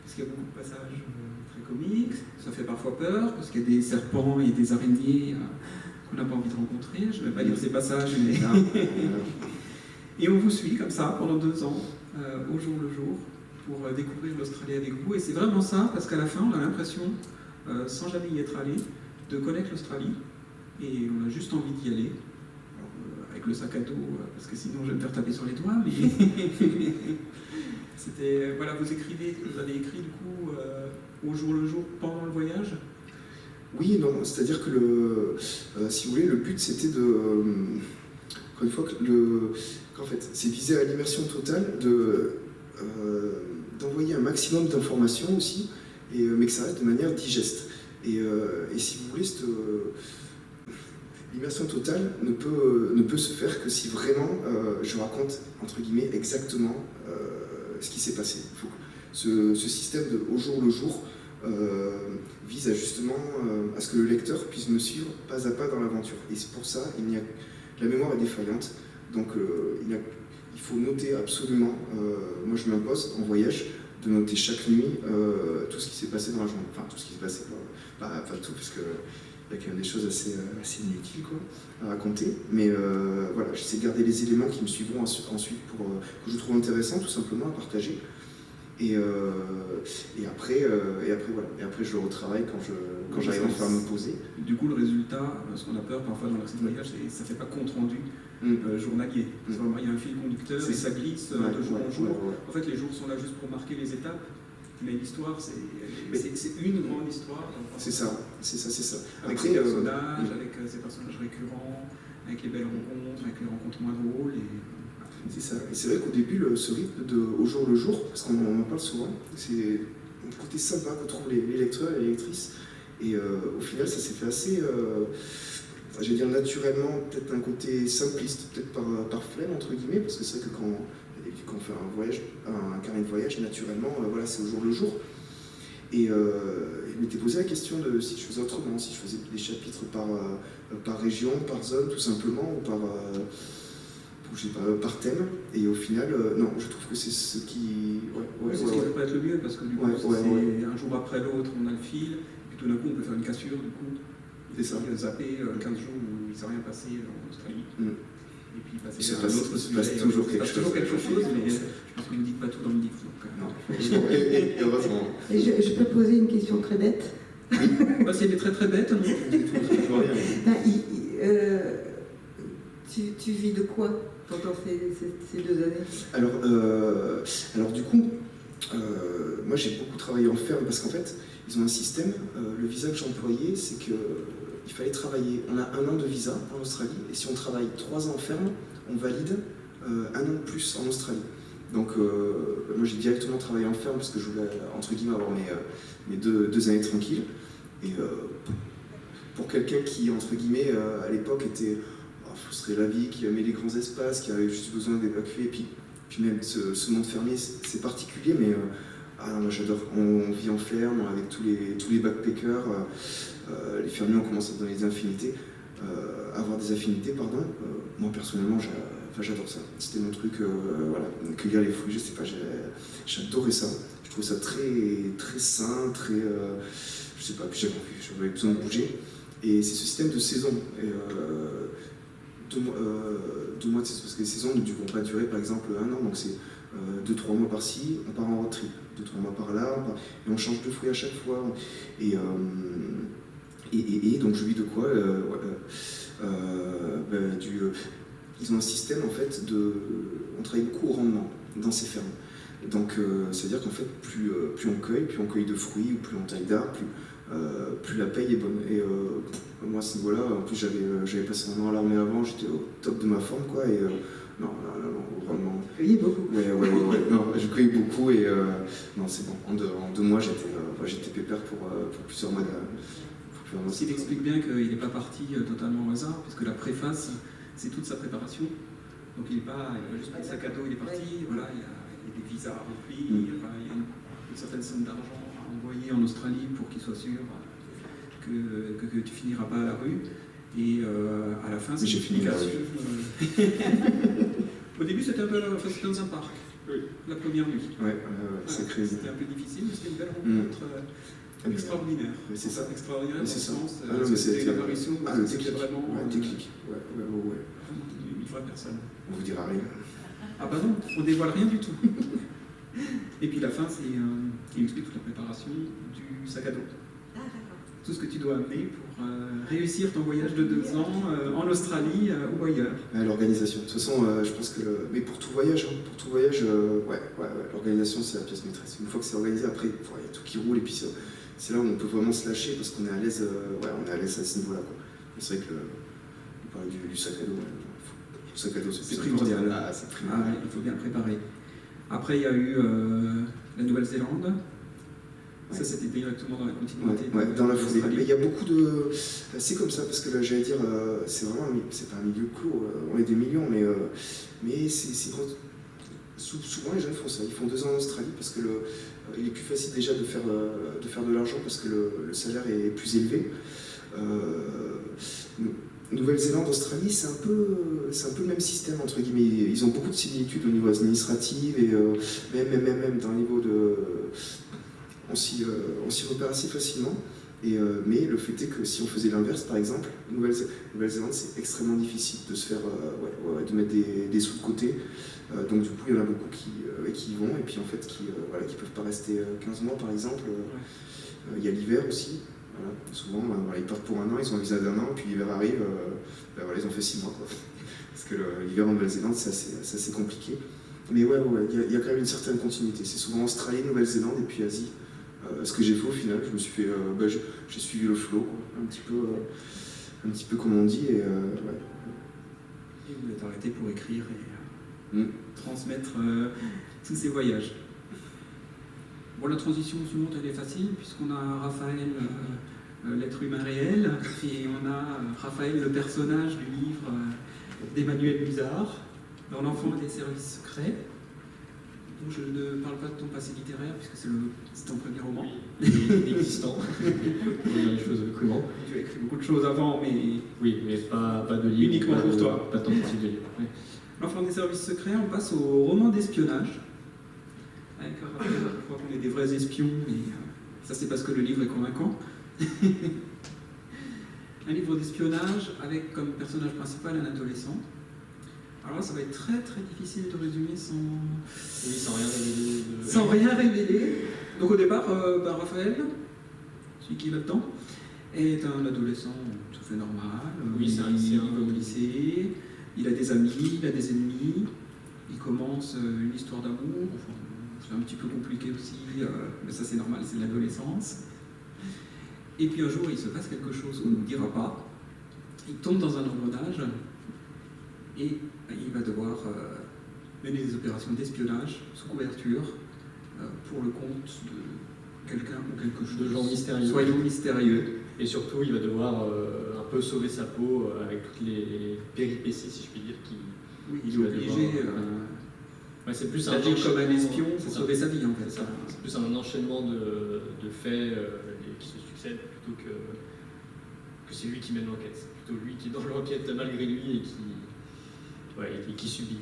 parce qu'il y a beaucoup de passages très comiques. Ça fait parfois peur, parce qu'il y a des serpents et des araignées qu'on n'a pas envie de rencontrer. Je ne vais pas lire ces passages, mais... Et on vous suit comme ça pendant 2 ans, au jour le jour, pour découvrir l'Australie avec vous. Et c'est vraiment ça, parce qu'à la fin, on a l'impression, sans jamais y être allé, de connaître l'Australie. Et on a juste envie d'y aller, avec le sac à dos, parce que sinon je vais me faire taper sur les doigts. Mais c'était, voilà, vous avez écrit du coup au jour le jour pendant le voyage. Oui, non, c'est-à-dire que si vous voulez, le but c'était de, encore une fois, qu'en fait, c'est viser à l'immersion totale, d'envoyer un maximum d'informations aussi, mais que ça reste de manière digeste. Et si vous voulez, l'immersion totale ne peut se faire que si vraiment je raconte, entre guillemets, exactement ce qui s'est passé. Ce système de au jour le jour vise à justement à ce que le lecteur puisse me suivre pas à pas dans l'aventure. Et c'est pour ça, la mémoire est défaillante, donc il faut noter absolument, moi je m'impose en voyage, de noter chaque nuit tout ce qui s'est passé dans la journée. Enfin, tout ce qui s'est passé, pas tout, parce qu'il y a quand même des choses assez inutiles quoi, à raconter. Mais voilà, j'essaie de garder les éléments qui me suivront ensuite que je trouve intéressants, tout simplement, à partager. Et après, voilà. Et après, je le retravaille quand j'arrive enfin à me poser. Du coup, le résultat, ce qu'on a peur parfois dans l'accès de voyage, c'est que ça ne fait pas compte rendu journalier. Vraiment, il y a un fil conducteur et ça glisse de jour en jour. En fait, les jours sont là juste pour marquer les étapes, mais l'histoire, c'est une grande histoire. C'est ça. Avec ces personnages, avec ces personnages récurrents, avec les belles rencontres, avec les rencontres moins drôles. C'est ça. Et c'est vrai qu'au début, ce rythme au jour le jour, parce qu'on en parle souvent, c'est un côté sympa que trouvent les lecteurs et les lectrices. Et au final, ça s'est fait assez, je vais dire naturellement, peut-être un côté simpliste, peut-être par flemme, entre guillemets, parce que c'est vrai que quand on fait un carnet de voyage, naturellement, voilà, c'est au jour le jour. Et je m'étais posé la question de si je faisais autrement, si je faisais des chapitres par région, par zone, tout simplement, ou par thème, et au final, non, je trouve que c'est ce qui... c'est ce qui peut pas être le mieux, parce que du coup, c'est un jour après l'autre, on a le fil, et puis tout d'un coup, on peut faire une cassure, du coup, c'est ça. Zapper 15 jours où il ne s'est rien passé en Australie, et puis passer à un autre sujet. Il passe toujours quelque chose, mais je pense que vous ne dites pas tout dans le livre. Non, et heureusement. Et je peux poser une question très bête. Si elle est très très bête, non. Tu vis de quoi pendant ces 2 années? Alors du coup, moi j'ai beaucoup travaillé en ferme parce qu'en fait, ils ont un système, le visa que j'ai employé, c'est qu'il fallait travailler, on a 1 an de visa en Australie, et si on travaille 3 ans en ferme, on valide 1 an de plus en Australie. Donc moi j'ai directement travaillé en ferme parce que je voulais, entre guillemets, avoir mes 2 années tranquilles. Et pour quelqu'un qui, entre guillemets, à l'époque était... frustrer la vie, qui aimait les grands espaces, qui avait juste besoin d'évacuer, puis même ce monde fermier, c'est particulier, mais moi j'adore. On vit en ferme avec tous les backpackers, les fermiers ont commencé à donner des affinités, avoir des affinités, pardon. Moi personnellement, j'adore ça. C'était mon truc, voilà, cueillir les fruits, je sais pas, j'adorais ça. Je trouvais ça très, très sain, très, je sais pas, puis j'avais besoin de bouger. Et c'est ce système de saison. Et, 2 mois de saison, parce que les saisons ne dureront pas durer par exemple 1 an, donc c'est 2-3 mois par-ci, on part en road trip, 2-3 mois par-là, et on change de fruits à chaque fois. Et donc je vis de quoi ils ont un système en fait on travaille beaucoup au rendement dans ces fermes. Donc c'est-à-dire qu'en fait plus on cueille de fruits, ou plus on taille d'arbres, plus la paye est bonne. Et moi à ce niveau-là, en plus j'avais passé un an à l'armée avant, j'étais au top de ma forme quoi. Et non, vraiment. Vous cueillez beaucoup. Ouais. Non, je cueille beaucoup et non, c'est bon. En 2 mois, j'étais pépère pour plusieurs mois. Il explique bien qu'il n'est pas parti totalement au hasard, puisque la préface, c'est toute sa préparation. Donc il n'a pas juste pris le sac à dos, il est parti. Voilà, il y a des visas remplis, il y a une certaine somme d'argent à envoyer en Australie pour qu'il soit sûr que tu finiras pas à la rue. Et à la fin, c'est j'ai fini la rue. Au début, c'était dans un parc, la première nuit. Ouais, c'est crazy. C'était un peu difficile, mais c'était une belle rencontre extraordinaire. Oui, c'est ça. Extraordinaire dans le sens, mais c'était l'apparition, c'était vraiment déclic. Ouais. une vraie personne. On vous dira rien. Ah bah non, on dévoile rien du tout. Et puis la fin, c'est il explique toute la préparation du sac à dos. Ah, d'accord. Tout ce que tu dois amener pour réussir ton voyage de 2 ans en Australie ou ailleurs. L'organisation. De toute façon, je pense que mais pour tout voyage, l'organisation c'est la pièce maîtresse. Une fois que c'est organisé, après, il y a tout qui roule et puis c'est là où on peut vraiment se lâcher parce qu'on est à l'aise. On est à l'aise à ce niveau-là. C'est vrai que on parlait du sac à dos. Le sac à dos, c'est primordial. C'est primordial. Il faut bien le préparer. Après, il y a eu la Nouvelle-Zélande. Ça, c'était directement dans la continuité. Dans la foulée. Mais il y a beaucoup de. C'est comme ça, parce que là, j'allais dire, c'est vraiment. C'est pas un milieu clos, on est des millions, mais c'est souvent les jeunes font ça. Ils font 2 ans en Australie parce que il est plus facile déjà de faire de l'argent parce que le salaire est plus élevé. Nouvelle-Zélande, Australie, c'est un peu le même système, entre guillemets. Ils ont beaucoup de similitudes au niveau administratif et même dans le niveau de. On s'y repère assez facilement, mais le fait est que si on faisait l'inverse, par exemple, Nouvelle-Zélande, c'est extrêmement difficile de se faire, de mettre des sous de côté. Donc du coup, il y en a beaucoup qui y vont et puis en fait qui peuvent pas rester 15 mois, par exemple. Il y a l'hiver aussi. Voilà. Souvent, ils partent pour 1 an, ils ont un visa d'1 an, puis l'hiver arrive, ils ont fait 6 mois. Quoi. Parce que l'hiver en Nouvelle-Zélande, c'est assez compliqué. Mais il y a quand même une certaine continuité. C'est souvent Australie, Nouvelle-Zélande et puis Asie. Ce que j'ai fait au final, je me suis fait, j'ai suivi le flow, quoi, un petit peu comme on dit. Et vous êtes arrêté pour écrire et transmettre tous ces voyages. Bon, la transition suivante, elle est facile, puisqu'on a Raphaël, l'être humain réel, et on a Raphaël, le personnage du livre d'Emmanuel Musard, dans L'enfant des services secrets. Donc, je ne parle pas de ton passé littéraire, puisque c'est ton premier roman. Existant. On dit les choses crûment. Tu as écrit beaucoup de choses avant, mais... Oui, mais pas de livre. Uniquement pour toi. Pas tant de livre. Oui. L'enfant des services secrets, on passe au roman d'espionnage. Avec Raphaël, je crois qu'on est des vrais espions, mais ça c'est parce que le livre est convaincant. Un livre d'espionnage avec comme personnage principal un adolescent. Alors là, ça va être très très difficile de résumer sans rien révéler. Sans rien révéler. Donc au départ, Raphaël, celui qui est là-dedans, est un adolescent tout à fait normal. Oui, c'est un lycéen. Il va au lycée, il a des amis, il a des ennemis, il commence une histoire d'amour. Enfin, c'est un petit peu compliqué aussi, mais ça c'est normal, c'est l'adolescence. Et puis un jour, il se passe quelque chose qu'on ne nous dira pas. Il tombe dans un engrenage et il va devoir mener des opérations d'espionnage sous couverture pour le compte de quelqu'un ou quelque chose. De gens mystérieux. Soyons mystérieux. Et surtout, il va devoir un peu sauver sa peau avec toutes les péripéties, si je puis dire, Oui, il est obligé c'est plus d'agir comme un espion pour sauver sa vie, en fait. C'est plus un enchaînement de faits qui se succèdent plutôt que c'est lui qui mène l'enquête. C'est plutôt lui qui est dans l'enquête malgré lui et qui subit.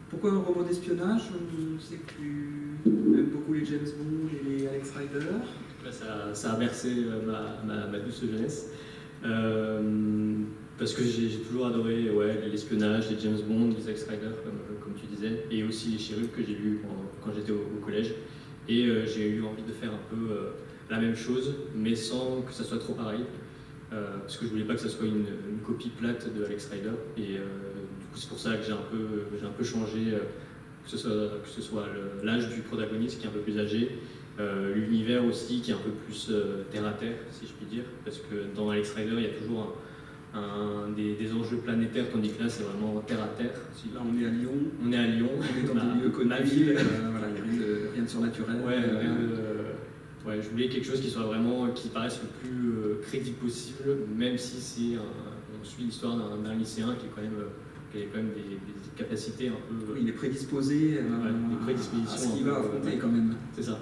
Pourquoi un roman d'espionnage? Je sais que tu aimes beaucoup les James Bond et les Alex Rider. Ça a bercé ma douce jeunesse. Parce parce que j'ai toujours adoré l'espionnage, les James Bond, les Zack Snyder, comme tu disais, et aussi les Shérifs que j'ai lus quand j'étais au collège. Et j'ai eu envie de faire un peu la même chose, mais sans que ça soit trop pareil, parce que je voulais pas que ça soit une copie plate de Alex Rider. Et du coup, c'est pour ça que j'ai un peu changé, que ce soit l'âge du protagoniste qui est un peu plus âgé, l'univers aussi qui est un peu plus terre à terre, si je puis dire, parce que dans Alex Rider, il y a toujours des enjeux planétaires, tandis que là, c'est vraiment terre à terre. Là, on est à Lyon. On est à Lyon. On est dans des lieux connus. Ma ville. Voilà, rien de surnaturel. Ouais, je voulais quelque chose qui paraisse le plus crédible possible, même si on suit l'histoire d'un lycéen qui a quand même des capacités un peu. Oui, il est prédisposé à ce qu'il va affronter quand même. C'est ça.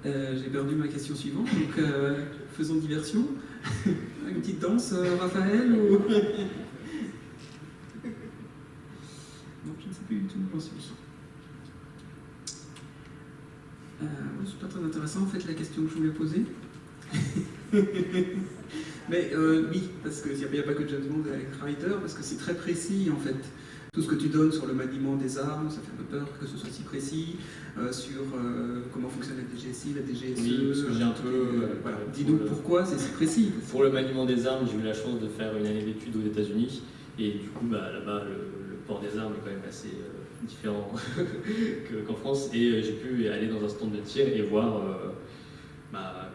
J'ai perdu ma question suivante, donc faisons diversion. Une petite danse, Raphaël ou... Non, je ne sais plus du tout où j'en suis. C'est pas très intéressant en fait la question que je voulais poser. Mais oui, parce qu'il n'y a pas que James Bond avec Rider, parce que c'est très précis en fait. Tout ce que tu donnes sur le maniement des armes, ça fait un peu peur que ce soit si précis, sur comment fonctionne la DGSI, la DGSE. Oui, parce que j'ai un peu... voilà. Dis-nous pourquoi c'est si précis. Pour le maniement des armes, j'ai eu la chance de faire une année d'études aux États-Unis, et du coup, là-bas, le port des armes est quand même assez différent qu'en France, et j'ai pu aller dans un stand de tir et voir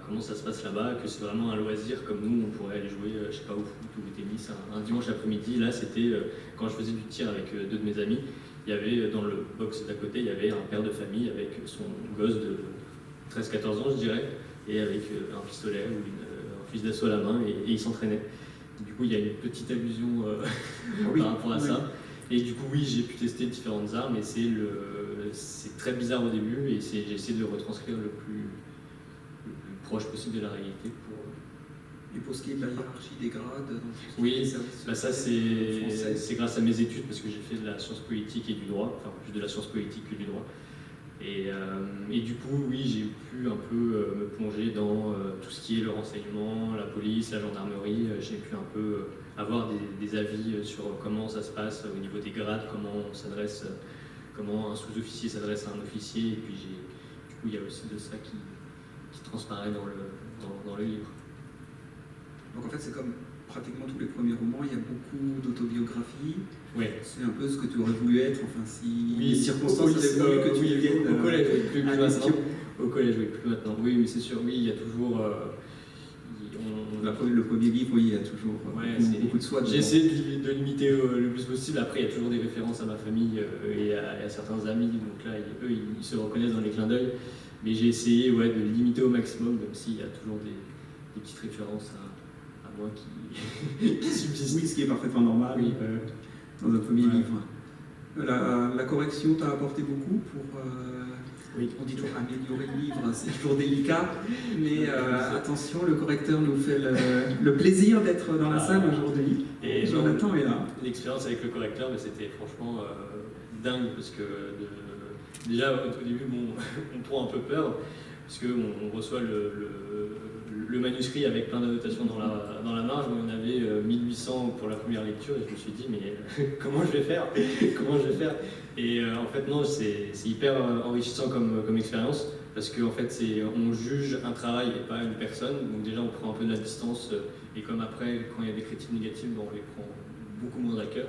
comment ça se passe là-bas, que c'est vraiment un loisir comme nous, on pourrait aller jouer, je sais pas, au foot ou au tennis un dimanche après-midi. Là, c'était quand je faisais du tir avec deux de mes amis, il y avait dans le box d'à côté, il y avait un père de famille avec son gosse de 13-14 ans, je dirais, et avec un pistolet ou un fusil d'assaut à la main, et il s'entraînait. Du coup, il y a une petite allusion par rapport à ça. Et du coup, oui, j'ai pu tester différentes armes, et c'est très bizarre au début, et j'ai essayé de le retranscrire le plus proche possible de la réalité. Et pour ce qui est de la hiérarchie des grades, oui, ça c'est grâce à mes études, parce que j'ai fait de la science politique et du droit, enfin plus de la science politique que du droit. Et du coup, oui, j'ai pu un peu me plonger dans tout ce qui est le renseignement, la police, la gendarmerie. J'ai pu un peu avoir des avis sur comment ça se passe au niveau des grades, comment un sous-officier s'adresse à un officier. Et puis du coup, il y a aussi de ça qui transparaît dans le livre. Donc en fait, c'est comme pratiquement tous les premiers romans, il y a beaucoup d'autobiographies. Ouais. C'est un peu ce que tu aurais voulu être, enfin si les circonstances avaient voulu que tu deviennes au collège, plus maintenant. espion. Au collège, oui, plus maintenant. Oui, mais c'est sûr, oui, il y a toujours... Le premier livre, oui, il y a toujours beaucoup de soi. J'ai essayé de limiter le plus possible. Après, il y a toujours des références à ma famille et à certains amis. Donc là, eux, ils se reconnaissent dans les clins d'œil. Mais j'ai essayé de limiter au maximum, même s'il y a toujours des petites références à moi qui subsistent. Oui, ce qui est parfaitement normal dans un premier livre. La correction t'a apporté beaucoup pour... Oui. On dit toujours améliorer le livre, c'est toujours délicat, mais attention, le correcteur nous fait le plaisir d'être dans la salle aujourd'hui. Et Jonathan est là. L'expérience avec le correcteur, c'était franchement dingue, parce que déjà au début, on prend un peu peur, parce qu'on reçoit le manuscrit avec plein d'annotations dans la marge. On en avait 1800 pour la première lecture, et je me suis dit, mais comment je vais faire Et en fait, non, c'est hyper enrichissant comme expérience, parce qu'en fait, on juge un travail et pas une personne. Donc déjà, on prend un peu de la distance, et comme après, quand il y a des critiques négatives, on les prend beaucoup moins à cœur.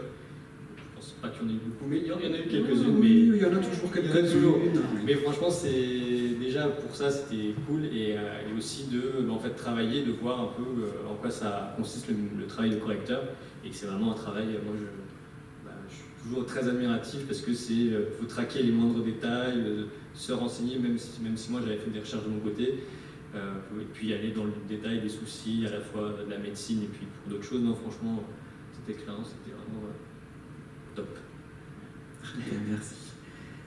Je pense pas qu'il y en ait beaucoup, mais il y en a eu quelques-unes. Oui, il y en a toujours quelques-unes. Mais franchement, déjà pour ça, c'était cool, et aussi de travailler, de voir un peu en quoi ça consiste le travail de correcteur, et que c'est vraiment un travail, moi je suis toujours très admiratif, parce que faut traquer les moindres détails, se renseigner, même si moi j'avais fait des recherches de mon côté, et puis aller dans le détail des soucis, à la fois de la médecine et puis pour d'autres choses. Non, franchement, cette expérience était vraiment top. Merci.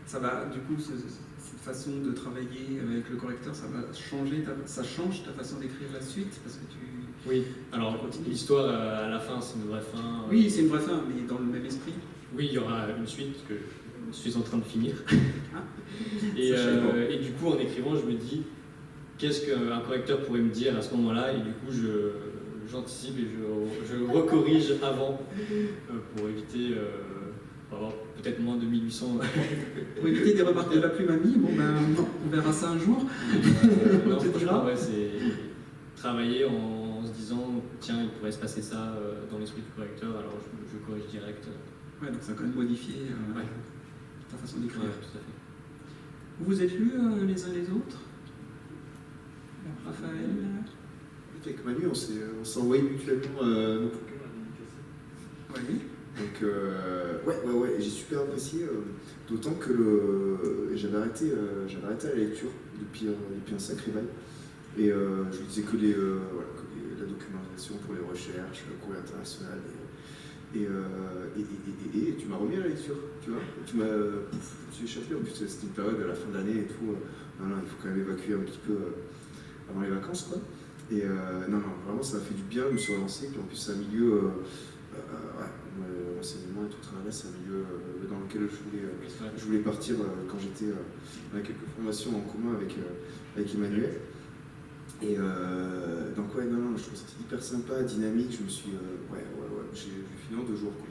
Ça va, du coup, cette façon de travailler avec le correcteur, ça change ta façon d'écrire la suite, parce que Oui, alors l'histoire à la fin, c'est une vraie fin. Oui, c'est une vraie fin, mais dans le même esprit. Oui, il y aura une suite que je suis en train de finir. Et du coup, en écrivant, je me dis, qu'est-ce qu'un correcteur pourrait me dire à ce moment-là? Et du coup, j'anticipe et je recorrige avant pour éviter pour avoir peut-être moins de 1800. Pour éviter des remarques de la pluie mamie, bon ben on verra ça un jour. Non, franchement, ouais, c'est travailler en se disant tiens, il pourrait se passer ça dans l'esprit du correcteur, alors je corrige direct. Ouais, donc ça a quand même modifié ta façon d'écrire. Ouais, tout à fait. Vous vous êtes lus les uns les autres? Raphaël? Avec Manu, on s'est envoyé mutuellement nos Oui. Donc, ouais, j'ai super apprécié, d'autant que j'avais arrêté la lecture depuis un sacré bail. Et je lisais que la documentation pour les recherches, le courrier international. Et tu m'as remis à la lecture, tu vois. Je me suis échappé, en plus c'était une période à la fin d'année et tout. Non, il faut quand même évacuer un petit peu avant les vacances, quoi. Et non, vraiment ça m'a fait du bien, je me suis relancé. Puis en plus c'est un milieu, l'enseignement et tout le travail, c'est un milieu dans lequel je voulais partir quand j'étais dans quelques formations en commun avec Emmanuel. Et donc ouais, non, je trouve ça hyper sympa, dynamique. Je me suis, j'ai fini en 2 jours, quoi.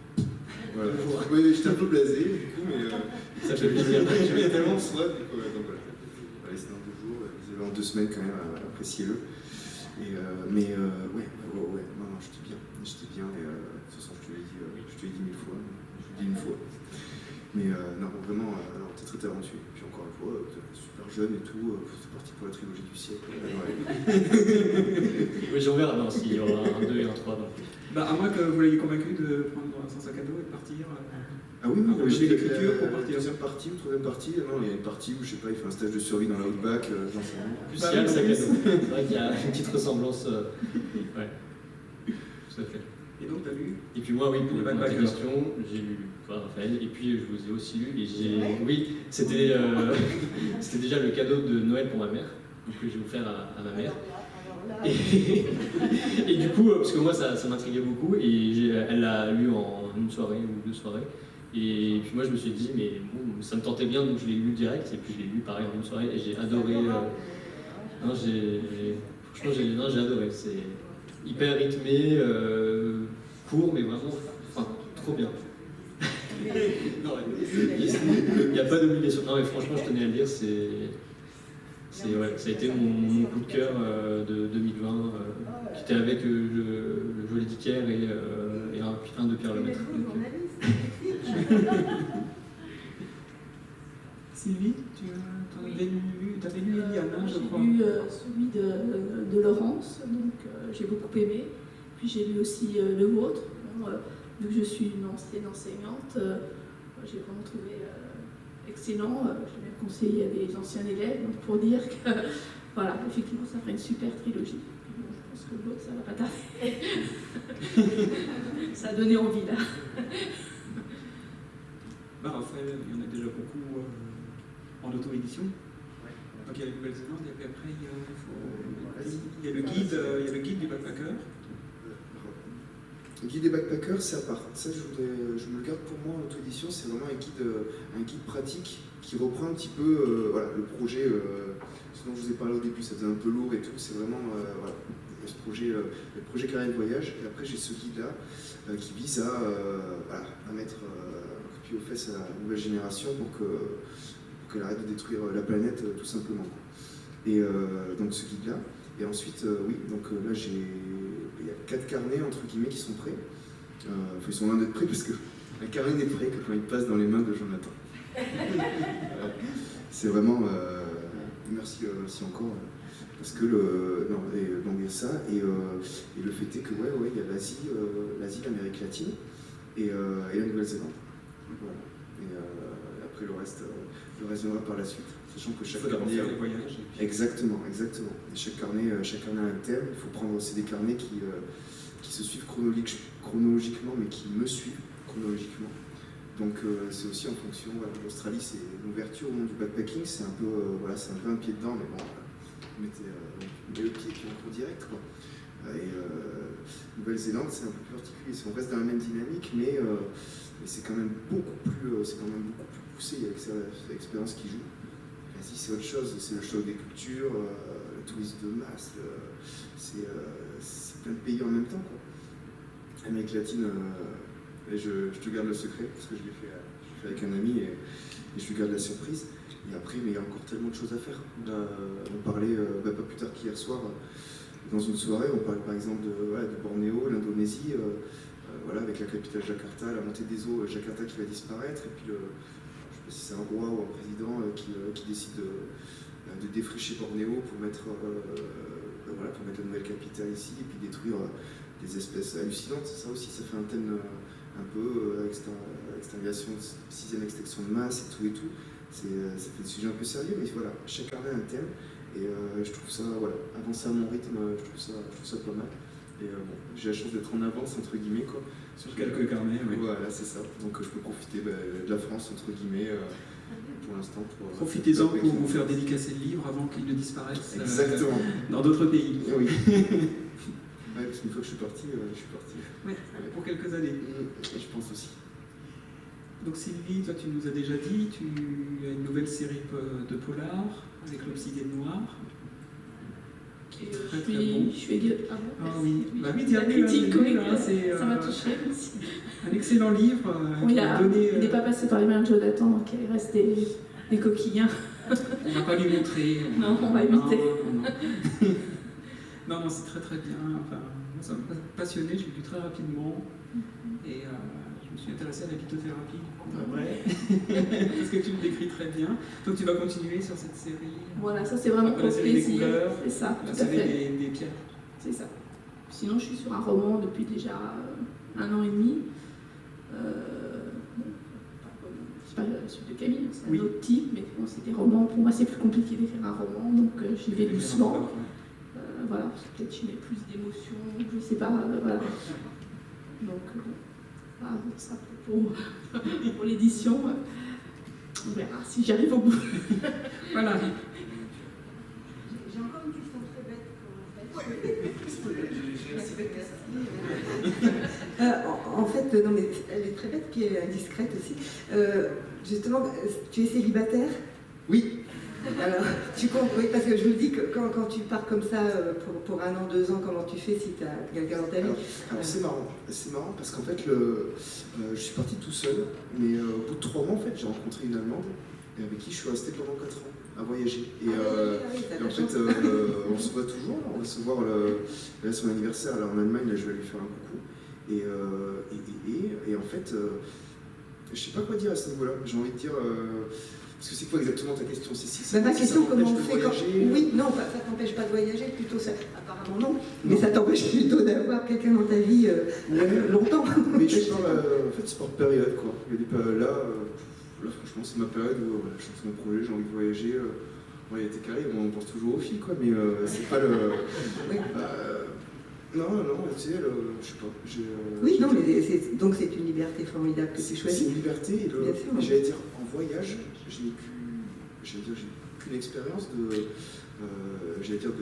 Voilà. Oui, j'étais un peu blasé du coup, mais ça fait plaisir. J'avais tellement soif, du coup, donc voilà. C'était en 2 jours, vous avez en 2 semaines quand même, appréciez-le. Et mais non, j'étais bien, et de toute façon je te l'ai dit 1000 fois, je l'ai dit une fois. Mais non, vraiment, t'es très talentueux. Puis encore une fois, super jeune et tout, c'est parti pour la trilogie du siècle. Oui, j'en verrai, non, s'il y aura un 2 et un 3. Donc. Bah, à moins que vous l'ayez convaincu de prendre son sac à dos et de partir. Ah oui, j'ai l'écriture pour partir. Deuxième partie ou troisième partie, non, il y a une partie où, je sais pas, il fait un stage de survie dans l'outback, j'en sais rien. En plus, il y a le sac à dos. C'est vrai qu'il y a une petite ressemblance. Ouais, tout à fait. Et donc, tu as lu? Et puis moi, oui, pour répondre à ta Backpacker. question, j'ai lu Raphaël, et puis je vous ai aussi lu, et oui, c'était déjà le cadeau de Noël pour ma mère, donc que j'ai offert à ma mère. Et du coup, parce que moi ça m'intriguait beaucoup, et elle l'a lu en 1 soirée ou 2 soirées. Et puis moi je me suis dit, mais bon, ça me tentait bien, donc je l'ai lu direct, et puis je l'ai lu pareil en 1 soirée, et j'ai adoré. Franchement, j'ai adoré. C'est hyper rythmé, court, mais vraiment trop bien. Non, il n'y a pas d'obligation. Non, mais franchement, je tenais à le dire, ça a été mon coup de cœur de 2020, qui était avec le Joli Dicker et un de Pierre Lemaitre. Sylvie, tu avais lu Eliane, je crois. J'ai lu celui de Laurence, donc j'ai beaucoup aimé. Puis j'ai lu aussi le vôtre. Vu que je suis une ancienne enseignante, j'ai vraiment trouvé excellent. J'ai même conseillé à des anciens élèves donc pour dire que, voilà, effectivement, ça ferait une super trilogie. Bon, je pense que l'autre, ça va pas tarder. Ça a donné envie, là. Bah, Raphaël, il y en a déjà beaucoup en auto-édition. Donc il y a la Nouvelle-Zélande, et puis après il y a le guide du backpacker. Le guide des backpackers, c'est à part. Ça, je me le garde pour moi en auto-édition. C'est vraiment un guide pratique qui reprend un petit peu le projet dont je vous ai parlé au début. Ça faisait un peu lourd et tout. C'est vraiment ce projet, le projet Carnet de voyage. Et après, j'ai ce guide-là qui vise à mettre un coup de pied aux fesses à la nouvelle génération pour qu'elle arrête de détruire la planète tout simplement. Et donc ce guide-là. Et ensuite, là il y a 4 carnets entre guillemets qui sont prêts. Ils sont loin d'être prêts parce qu'un carnet n'est prêt que quand il passe dans les mains de Jonathan. C'est vraiment merci encore parce que il y a ça et le fait est que il y a l'Asie, l'Amérique latine et la Nouvelle-Zélande. Voilà. Et après le reste viendra par la suite. Sachant que chaque carnet. Faire les voyages. Exactement. Et chaque carnet a un thème. Il faut prendre aussi des carnets qui se suivent chronologiquement, mais qui me suivent chronologiquement. Donc c'est aussi en fonction. L'Australie, c'est une ouverture au monde du backpacking. C'est un peu, un pied dedans, mais bon, vous mettez le pied et puis on court direct, quoi. Et Nouvelle-Zélande, c'est un peu plus particulier. On reste dans la même dynamique, mais c'est quand même beaucoup plus poussé avec cette expérience qui joue. L'Asie, c'est autre chose, c'est le choc des cultures, la tourisme de masse, c'est plein de pays en même temps, quoi. Amérique latine, et je te garde le secret, parce que je l'ai fait avec un ami, et je lui garde la surprise. Et après, mais il y a encore tellement de choses à faire. On parlait, pas plus tard qu'hier soir, dans une soirée, on parlait par exemple de Bornéo, l'Indonésie, voilà, avec la capitale Jakarta, la montée des eaux, Jakarta qui va disparaître, et puis je ne sais pas si c'est un roi ou un président qui décide de défricher Bornéo pour mettre la nouvelle capitale ici, et puis détruire des espèces hallucinantes. Ça aussi, ça fait un thème un peu extermination, 6e extinction de masse et tout. Ça fait des sujets un peu sérieux, mais voilà, chaque carnet a un thème, et je trouve ça, voilà, avancer à mon rythme, je trouve ça pas mal. Et bon, j'ai la chance d'être en avance, entre guillemets, quoi. Sur quelques carnets, oui. Voilà, c'est ça. Donc je peux profiter de la France, entre guillemets, pour l'instant. Profitez-en pour vous faire dédicacer le livre avant qu'il ne disparaisse. Exactement. Dans d'autres pays. Oui. Ouais, parce qu'une fois que je suis parti. Ouais, pour quelques années. Et je pense aussi. Donc Sylvie, toi tu nous as déjà dit, tu as une nouvelle série de polar avec l'Obsidienne Noire. Je suis Ah oui, bah oui, la critique comique, c'est ça m'a touché. un excellent livre qui a donné... Il n'est pas passé par les mains de Jonathan, donc il reste des coquilles. On va pas lui montrer. Non, on va éviter. Non, c'est très très bien. Enfin, moi, ça m'a passionné, je l'ai lu très rapidement. Et je me suis intéressée à la lithothérapie, du coup, après. Parce que tu le décris très bien. Donc tu vas continuer sur cette série. Voilà, ça c'est vraiment pour la série des plaisir. couleurs, C'est ça, la tout à série fait. des pierres. C'est ça. Sinon, je suis sur un roman depuis déjà 1 an et demi. C'est pas celui de Camille, c'est un autre type, mais bon, c'est des romans. Pour moi, c'est plus compliqué d'écrire un roman, donc j'y vais doucement. Voilà, peut-être j'y mets plus d'émotion, je sais pas, voilà. Donc, ça pour l'édition, on verra si j'arrive au bout. Voilà. J'ai encore une question très bête en fait, non mais elle est très bête, puis elle est indiscrète aussi. Justement, tu es célibataire? Oui. Alors, tu comptes, oui, parce que je me dis que quand tu pars comme ça pour 1 an, 2 ans, comment tu fais si tu as quelqu'un dans ta vie? Alors c'est marrant parce qu'en fait, je suis parti tout seul, mais au bout de 3 mois, en fait, j'ai rencontré une Allemande avec qui je suis resté pendant 4 ans à voyager. Et en fait, on se voit toujours, on va se voir là, son anniversaire là, en Allemagne, là, je vais lui faire un coucou. Et en fait, je sais pas quoi dire à ce niveau-là, j'ai envie de dire... Parce que c'est quoi exactement ta question, Cécile? Ma question, comment on fait voyager? Oui, non, ça t'empêche pas de voyager, plutôt ça, apparemment non, mais ça t'empêche plutôt d'avoir quelqu'un dans ta vie longtemps. Mais je parle, en fait, c'est par période, quoi. Il y a des périodes là, franchement, c'est ma période où je suis dans mon projet, j'ai envie de voyager. Il était carré, on pense toujours aux filles, quoi, mais c'est pas le... Non, tu sais, je sais pas. Oui, non, mais donc c'est une liberté formidable que tu choisis. C'est une liberté, et j'allais dire, en voyage, je n'ai qu'une expérience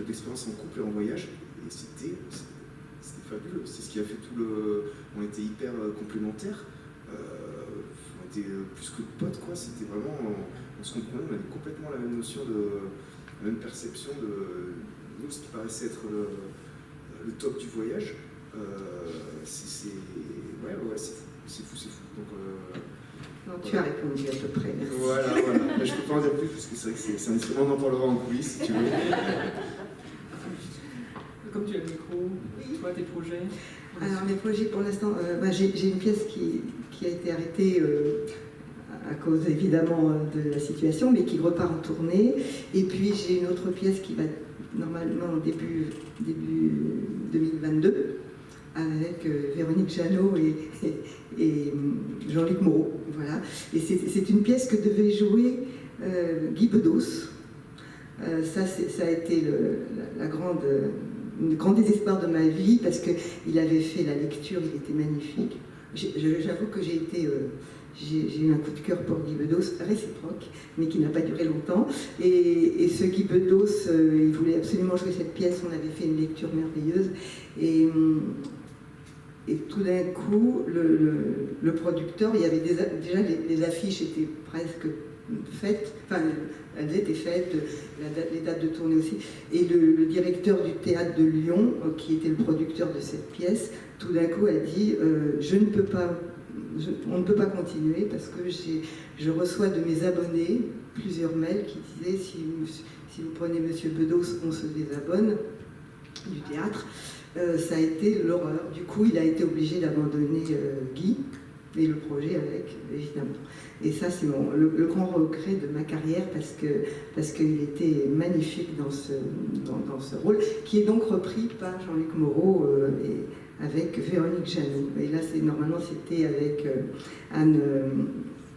d'expérience en couple et en voyage, et c'était fabuleux. C'est ce qui a fait tout le... On était hyper complémentaires, on était plus que de potes, quoi. C'était vraiment... On se comprenait, on avait complètement la même notion la même perception de nous, ce qui paraissait être le top du voyage. C'est fou. Donc, non, tu as répondu à peu près, merci. Voilà. Je peux pas en dire plus parce que c'est vrai que c'est un instrument, on en parlera en coulisses si tu veux. Comme tu as le micro, toi, tes projets? Alors mes projets pour l'instant, j'ai une pièce qui a été arrêtée à cause évidemment de la situation, mais qui repart en tournée. Et puis j'ai une autre pièce qui va normalement début 2022 avec Véronique Jeannot et Jean-Luc Moreau. Voilà. Et c'est une pièce que devait jouer Guy Bedos. Ça a été le grand désespoir de ma vie parce qu'il avait fait la lecture, il était magnifique. J'avoue que j'ai eu un coup de cœur pour Guy Bedos, réciproque, mais qui n'a pas duré longtemps. Et ce Guy Bedos, il voulait absolument jouer cette pièce, on avait fait une lecture merveilleuse. Et tout d'un coup, le producteur, il y avait déjà les affiches étaient presque faites, enfin la dette est faite, les dates de tournée aussi, et le directeur du théâtre de Lyon, qui était le producteur de cette pièce, tout d'un coup a dit je ne peux pas, on ne peut pas continuer parce que je reçois de mes abonnés plusieurs mails qui disaient si vous prenez Monsieur Bedos, on se désabonne du théâtre. Ça a été l'horreur. Du coup, il a été obligé d'abandonner Guy et le projet avec, évidemment. Et ça, c'est le grand regret de ma carrière parce qu'il était magnifique dans ce rôle, qui est donc repris par Jean-Luc Moreau et avec Véronique Jeannot. Et là, normalement, c'était avec Anne...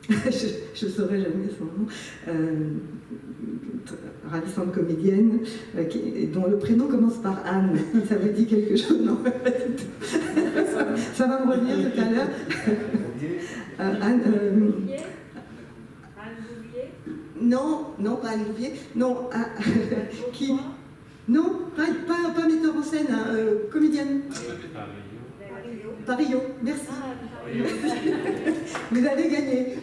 je ne saurais jamais son nom, ravissante comédienne, dont le prénom commence par Anne. Ça vous dit quelque chose? Non. Ça va me revenir tout à l'heure. Anne Bouvier. Non, pas Anne Bouvier. Non, qui? Non, pas metteur en scène, comédienne. Parillo, merci. Vous avez gagné.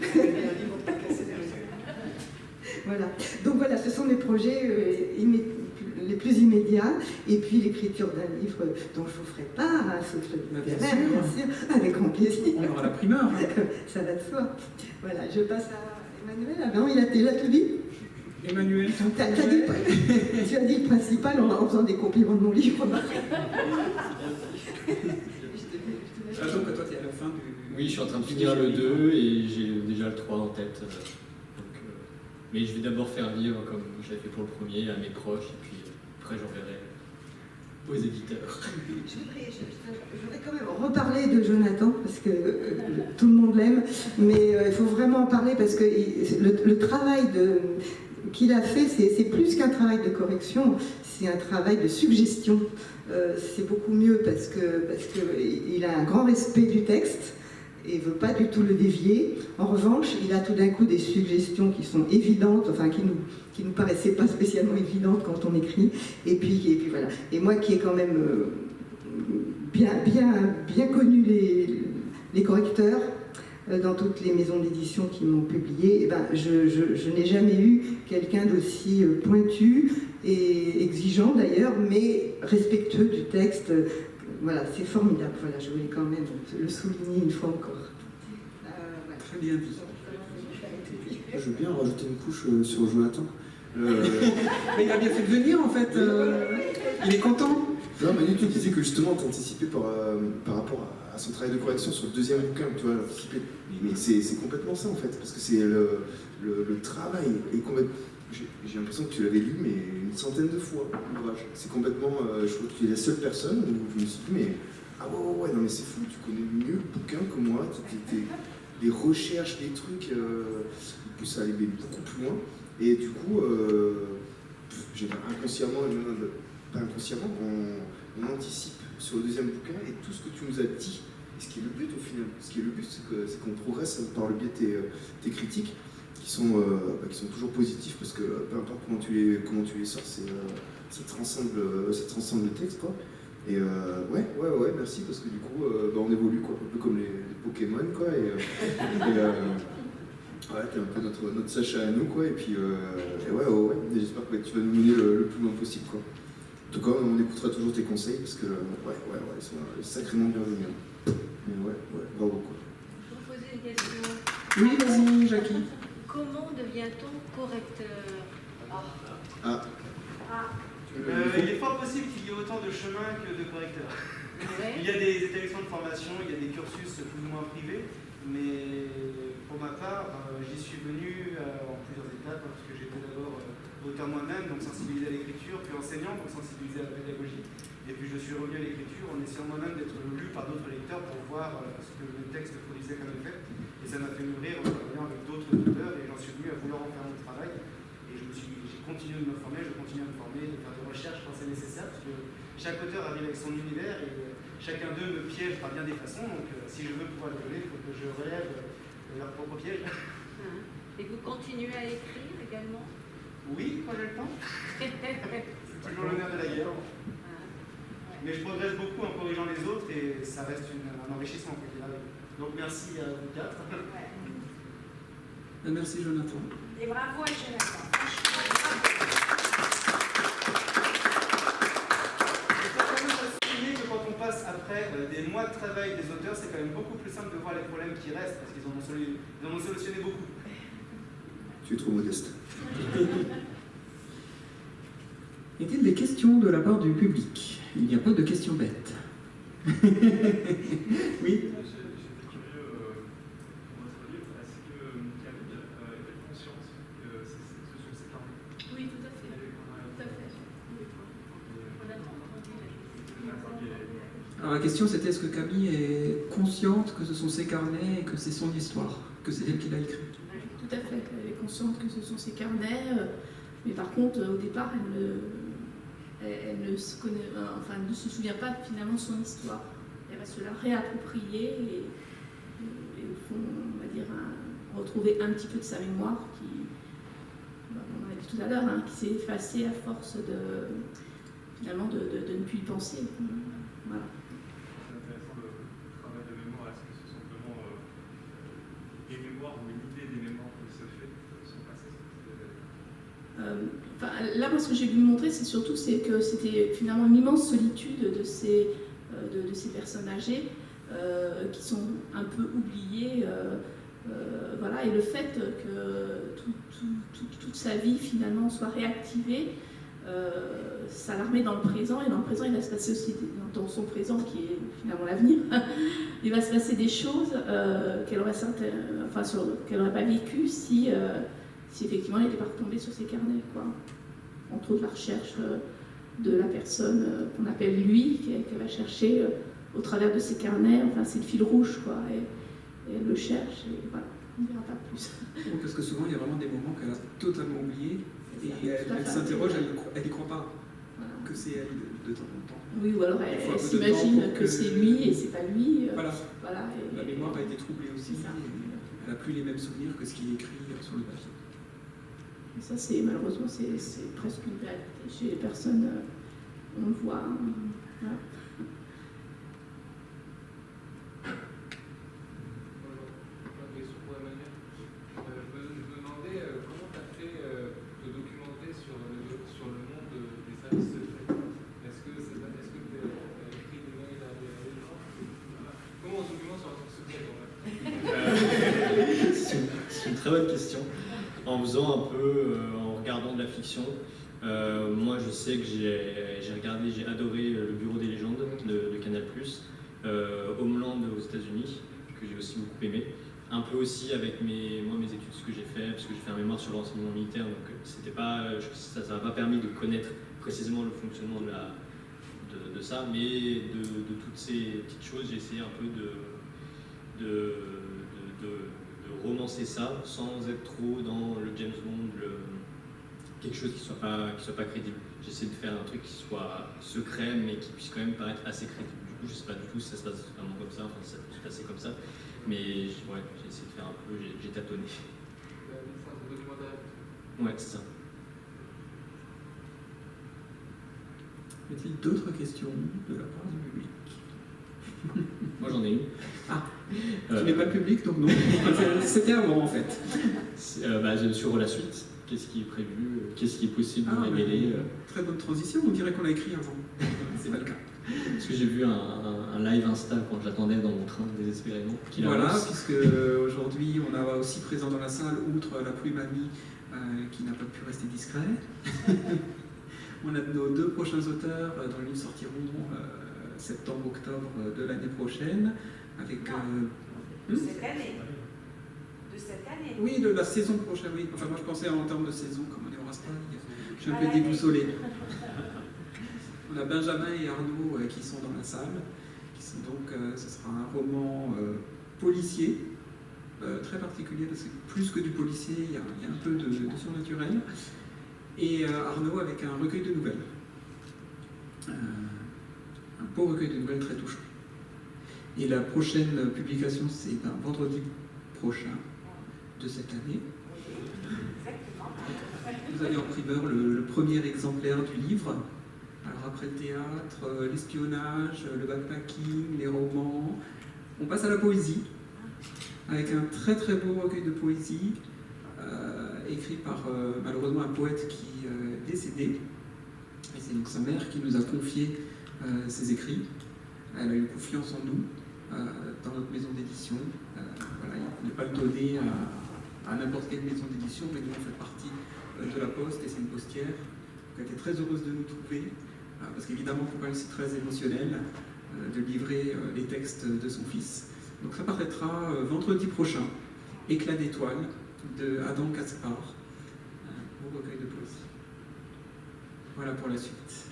Voilà. Donc voilà, ce sont mes projets les plus immédiats. Et puis l'écriture d'un livre dont je vous ferai part, sauf le littéraire, bien sûr, avec grand plaisir. On aura la primeur. Ça va de soi. Voilà, je passe à Emmanuel. Ah ben, il a tout dit. Emmanuel, tu as dit le principal en faisant des compliments de mon livre. Sachant que toi, tu es à la fin du... Oui, je suis en train de finir le 2 et j'ai déjà le 3 en tête. Mais je vais d'abord faire lire, comme j'avais fait pour le premier, à mes proches, et puis après j'enverrai aux éditeurs. Je voudrais quand même reparler de Jonathan, parce que tout le monde l'aime, mais il faut vraiment en parler, parce que le travail qu'il a fait, c'est plus qu'un travail de correction, c'est un travail de suggestion. C'est beaucoup mieux parce qu'il a un grand respect du texte et ne veut pas du tout le dévier. En revanche, il a tout d'un coup des suggestions qui sont évidentes, enfin qui nous paraissaient pas spécialement évidentes quand on écrit. Et puis voilà. Et moi qui ai quand même bien connu les correcteurs dans toutes les maisons d'édition qui m'ont publié, eh ben, je n'ai jamais eu quelqu'un d'aussi pointu et exigeant d'ailleurs, mais respectueux du texte. Voilà, c'est formidable. Voilà, je voulais quand même le souligner une fois encore. Voilà. Très bien dit. Je veux bien rajouter une couche sur Jonathan. Mais il a bien fait de venir en fait. Il est content. Non, Manu, tu disais que justement, tu anticipais par rapport à son travail de correction sur le deuxième bouquin, tu vois, anticiper. Mais c'est complètement ça en fait, parce que c'est le travail est complètement. J'ai l'impression que tu l'avais lu, mais une centaine de fois, l'ouvrage. C'est complètement. Je crois que tu es la seule personne où je me suis dit, mais. Ah ouais, non, mais c'est fou, tu connais mieux le bouquin que moi, des recherches, des trucs. En plus, ça allait beaucoup plus loin. Et du coup, j'ai inconsciemment, pas inconsciemment, on anticipe sur le deuxième bouquin et tout ce que tu nous as dit, et ce qui est le but au final. Ce qui est le but, c'est qu'on progresse par le biais de tes critiques. Qui sont toujours positifs parce que peu importe comment tu les sors, ça transcende le texte quoi. Et ouais, merci parce que du coup on évolue quoi, un peu comme les Pokémon quoi. Ouais, t'es un peu notre Sacha à nous quoi. Et puis ouais, j'espère que tu vas nous mener le plus loin possible quoi. En tout cas, on écoutera toujours tes conseils parce que ouais, ils sont sacrément bienvenus. Mais ouais, bravo quoi. Je vais vous poser une question. Oui, vas-y, Jackie. Comment devient-on correcteur? Il est fort possible qu'il y ait autant de chemins que de correcteurs. Ouais. Il y a des établissements de formation, il y a des cursus plus ou moins privés, mais pour ma part, j'y suis venu en plusieurs étapes, parce que j'étais d'abord auteur moi-même, donc sensibilisé à l'écriture, puis enseignant, donc sensibilisé à la pédagogie. Et puis je suis revenu à l'écriture en essayant moi-même d'être lu par d'autres lecteurs pour voir ce que le texte produisait comme effet. Et ça m'a fait nourrir en travaillant avec d'autres auteurs et j'en suis venu à vouloir en faire mon travail. Et j'ai continué de me former, je continue à me former, de faire des recherches quand c'est nécessaire, parce que chaque auteur arrive avec son univers et chacun d'eux me piège par bien des façons. Donc si je veux pouvoir le donner, il faut que je relève leur propre piège. Et vous continuez à écrire également? Oui, quand j'ai le temps. C'est toujours l'honneur de la guerre. Mais je progresse beaucoup en corrigeant les autres et ça reste un enrichissement quoi qu'il arrive. Donc merci à vous quatre. Merci Jonathan. Et bravo à Jonathan. Franchement, bravo. Il faut quand même souligner que quand on passe après des mois de travail des auteurs, c'est quand même beaucoup plus simple de voir les problèmes qui restent, parce qu'ils en ont solutionné beaucoup. Tu es trop modeste. Y a-t-il des questions de la part du public? Il n'y a pas de questions bêtes. Oui. J'étais curieux, pour votre livre, est-ce que Camille était consciente que ce sont ses parents? Oui, tout à fait. Tout à fait. Alors la question c'était est-ce que Camille est consciente que ce sont ses carnets et que c'est son histoire, que c'est elle qui l'a écrit? Tout à fait. Elle est consciente que ce sont ses carnets, mais par contre, au départ, elle ne se connaît, enfin, elle ne se souvient pas finalement de son histoire. Elle va se la réapproprier et au fond, on va dire, retrouver un petit peu de sa mémoire qui, on l'a dit tout à l'heure, hein, qui s'est effacée à force finalement de ne plus y penser. Voilà. C'est intéressant le travail de mémoire. Est-ce que c'est simplement des mémoires ou une idée des mémoires qui se fait sont passées? Là, moi, ce que j'ai voulu montrer, c'est surtout que c'était finalement une immense solitude de ces personnes âgées qui sont un peu oubliées. Voilà, et le fait que toute sa vie, finalement, soit réactivée, ça la remet dans le présent, et dans le présent, il va se passer aussi, dans son présent, qui est finalement l'avenir, il va se passer des choses qu'elle n'aurait pas vécues si effectivement elle n'était pas retombée sur ses carnets, quoi. Entre autres la recherche de la personne qu'on appelle lui, qu'elle va chercher au travers de ses carnets, enfin c'est le fil rouge, quoi, et elle le cherche, et voilà, on ne verra pas plus. Parce que souvent il y a vraiment des moments qu'elle a totalement oubliés, et elle s'interroge, elle n'y croit pas que c'est elle de temps en temps. Oui, ou alors elle s'imagine que c'est lui et c'est pas lui. Voilà. Et la mémoire a été troublée aussi, et elle n'a plus les mêmes souvenirs que ce qui est écrit sur le papier. Et ça, malheureusement, c'est presque une réalité chez les personnes, on le voit. Voilà. Je me demandais comment tu as fait te documenter sur le monde des services secrets. Est-ce que tu as écrit des mails à des gens? Comment on se documente sur un truc secret? C'est une très bonne question. En faisant un peu, en regardant de la fiction, moi je sais que j'ai adoré Le Bureau des légendes de Canal+, Homeland aux États-Unis, que j'ai aussi beaucoup aimé. Un peu aussi avec mes études, ce que j'ai fait, parce que j'ai fait un mémoire sur le renseignement militaire, donc ça ne m'a pas permis de connaître précisément le fonctionnement de ça, mais de toutes ces petites choses, j'ai essayé un peu de romancer ça sans être trop dans le James Bond, quelque chose qui soit pas crédible. J'essaie de faire un truc qui soit secret mais qui puisse quand même paraître assez crédible. Du coup, je sais pas du tout si ça se passe vraiment comme ça, enfin si ça peut se passer comme ça, mais ouais, j'ai essayé de faire un peu, j'ai tâtonné. Ouais, c'est ça. Y a-t-il d'autres questions de la part du public? Moi j'en ai une. Ah, tu n'es pas le public, donc non. C'était avant en fait. Sur la suite, qu'est-ce qui est prévu, qu'est-ce qui est possible de révéler. Très bonne transition, on dirait qu'on l'a écrit avant. C'est pas le cas. Parce que j'ai vu un live Insta quand j'attendais dans mon train désespérément. Voilà, puisque aujourd'hui on a aussi présent dans la salle, outre la plume amie qui n'a pas pu rester discret. On a nos deux prochains auteurs dont les livres sortiront septembre-octobre de l'année prochaine. Avec, de cette année. De cette année. Oui, de la saison prochaine, oui. Enfin, moi je pensais en termes de saison, comme on est en Espagne, je suis un peu déboussolé. On a Benjamin et Arnaud qui sont dans la salle. Ce sera un roman policier, très particulier, parce que plus que du policier, il y a un peu de surnaturel. Et Arnaud avec un recueil de nouvelles. Un beau recueil de nouvelles très touchant. Et la prochaine publication, c'est un vendredi prochain de cette année. Vous avez en primeur le premier exemplaire du livre. Alors après le théâtre, l'espionnage, le backpacking, les romans, on passe à la poésie, avec un très très beau recueil de poésie. écrit par malheureusement un poète qui est décédé. Et c'est donc sa mère qui nous a confié ses écrits. Elle a eu confiance en nous, dans notre maison d'édition. Voilà, il ne faut pas le donner à n'importe quelle maison d'édition, mais nous on fait partie de la Poste et c'est une postière. Donc, elle était très heureuse de nous trouver, parce qu'évidemment pour elle c'est très émotionnel de livrer les textes de son fils. Donc ça paraîtra vendredi prochain, Éclat d'étoiles de Adam Kaspar, au recueil de poésie. Voilà pour la suite.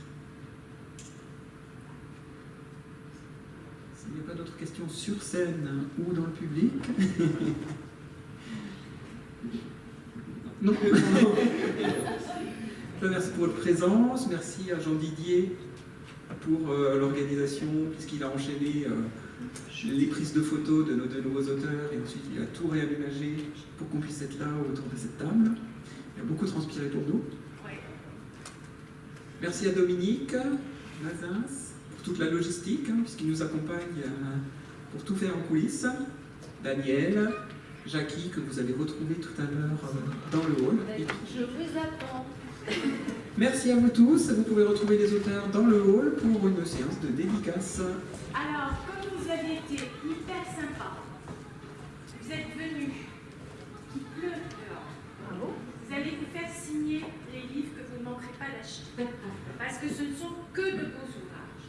S'il n'y a pas d'autres questions sur scène ou dans le public. Non. Merci pour votre présence, merci à Jean Didier pour l'organisation, puisqu'il a enchaîné les prises de photos de nos deux nouveaux auteurs et ensuite il a tout réaménagé pour qu'on puisse être là autour de cette table. Il a beaucoup transpiré pour nous. Merci à Dominique Mazins pour toute la logistique, puisqu'il nous accompagne pour tout faire en coulisses. Daniel, Jackie, que vous avez retrouvé tout à l'heure dans le hall. Je vous attends. Merci à vous tous. Vous pouvez retrouver les auteurs dans le hall pour une séance de dédicace. Alors, comme vous avez été hyper sympa, vous êtes venus, il pleut dehors. Bravo. Vous allez vous faire signer les livres que vous ne manquerez pas d'acheter. Parce que ce ne sont que de beaux ouvrages.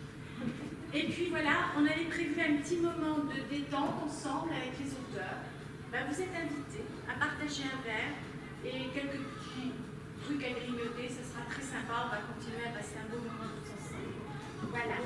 Et puis voilà, on avait prévu un petit moment de détente ensemble avec les auteurs. Ben, vous êtes invités à partager un verre et quelques petits trucs à grignoter, ça sera très sympa, on va continuer à passer un beau moment tous ensemble. Voilà.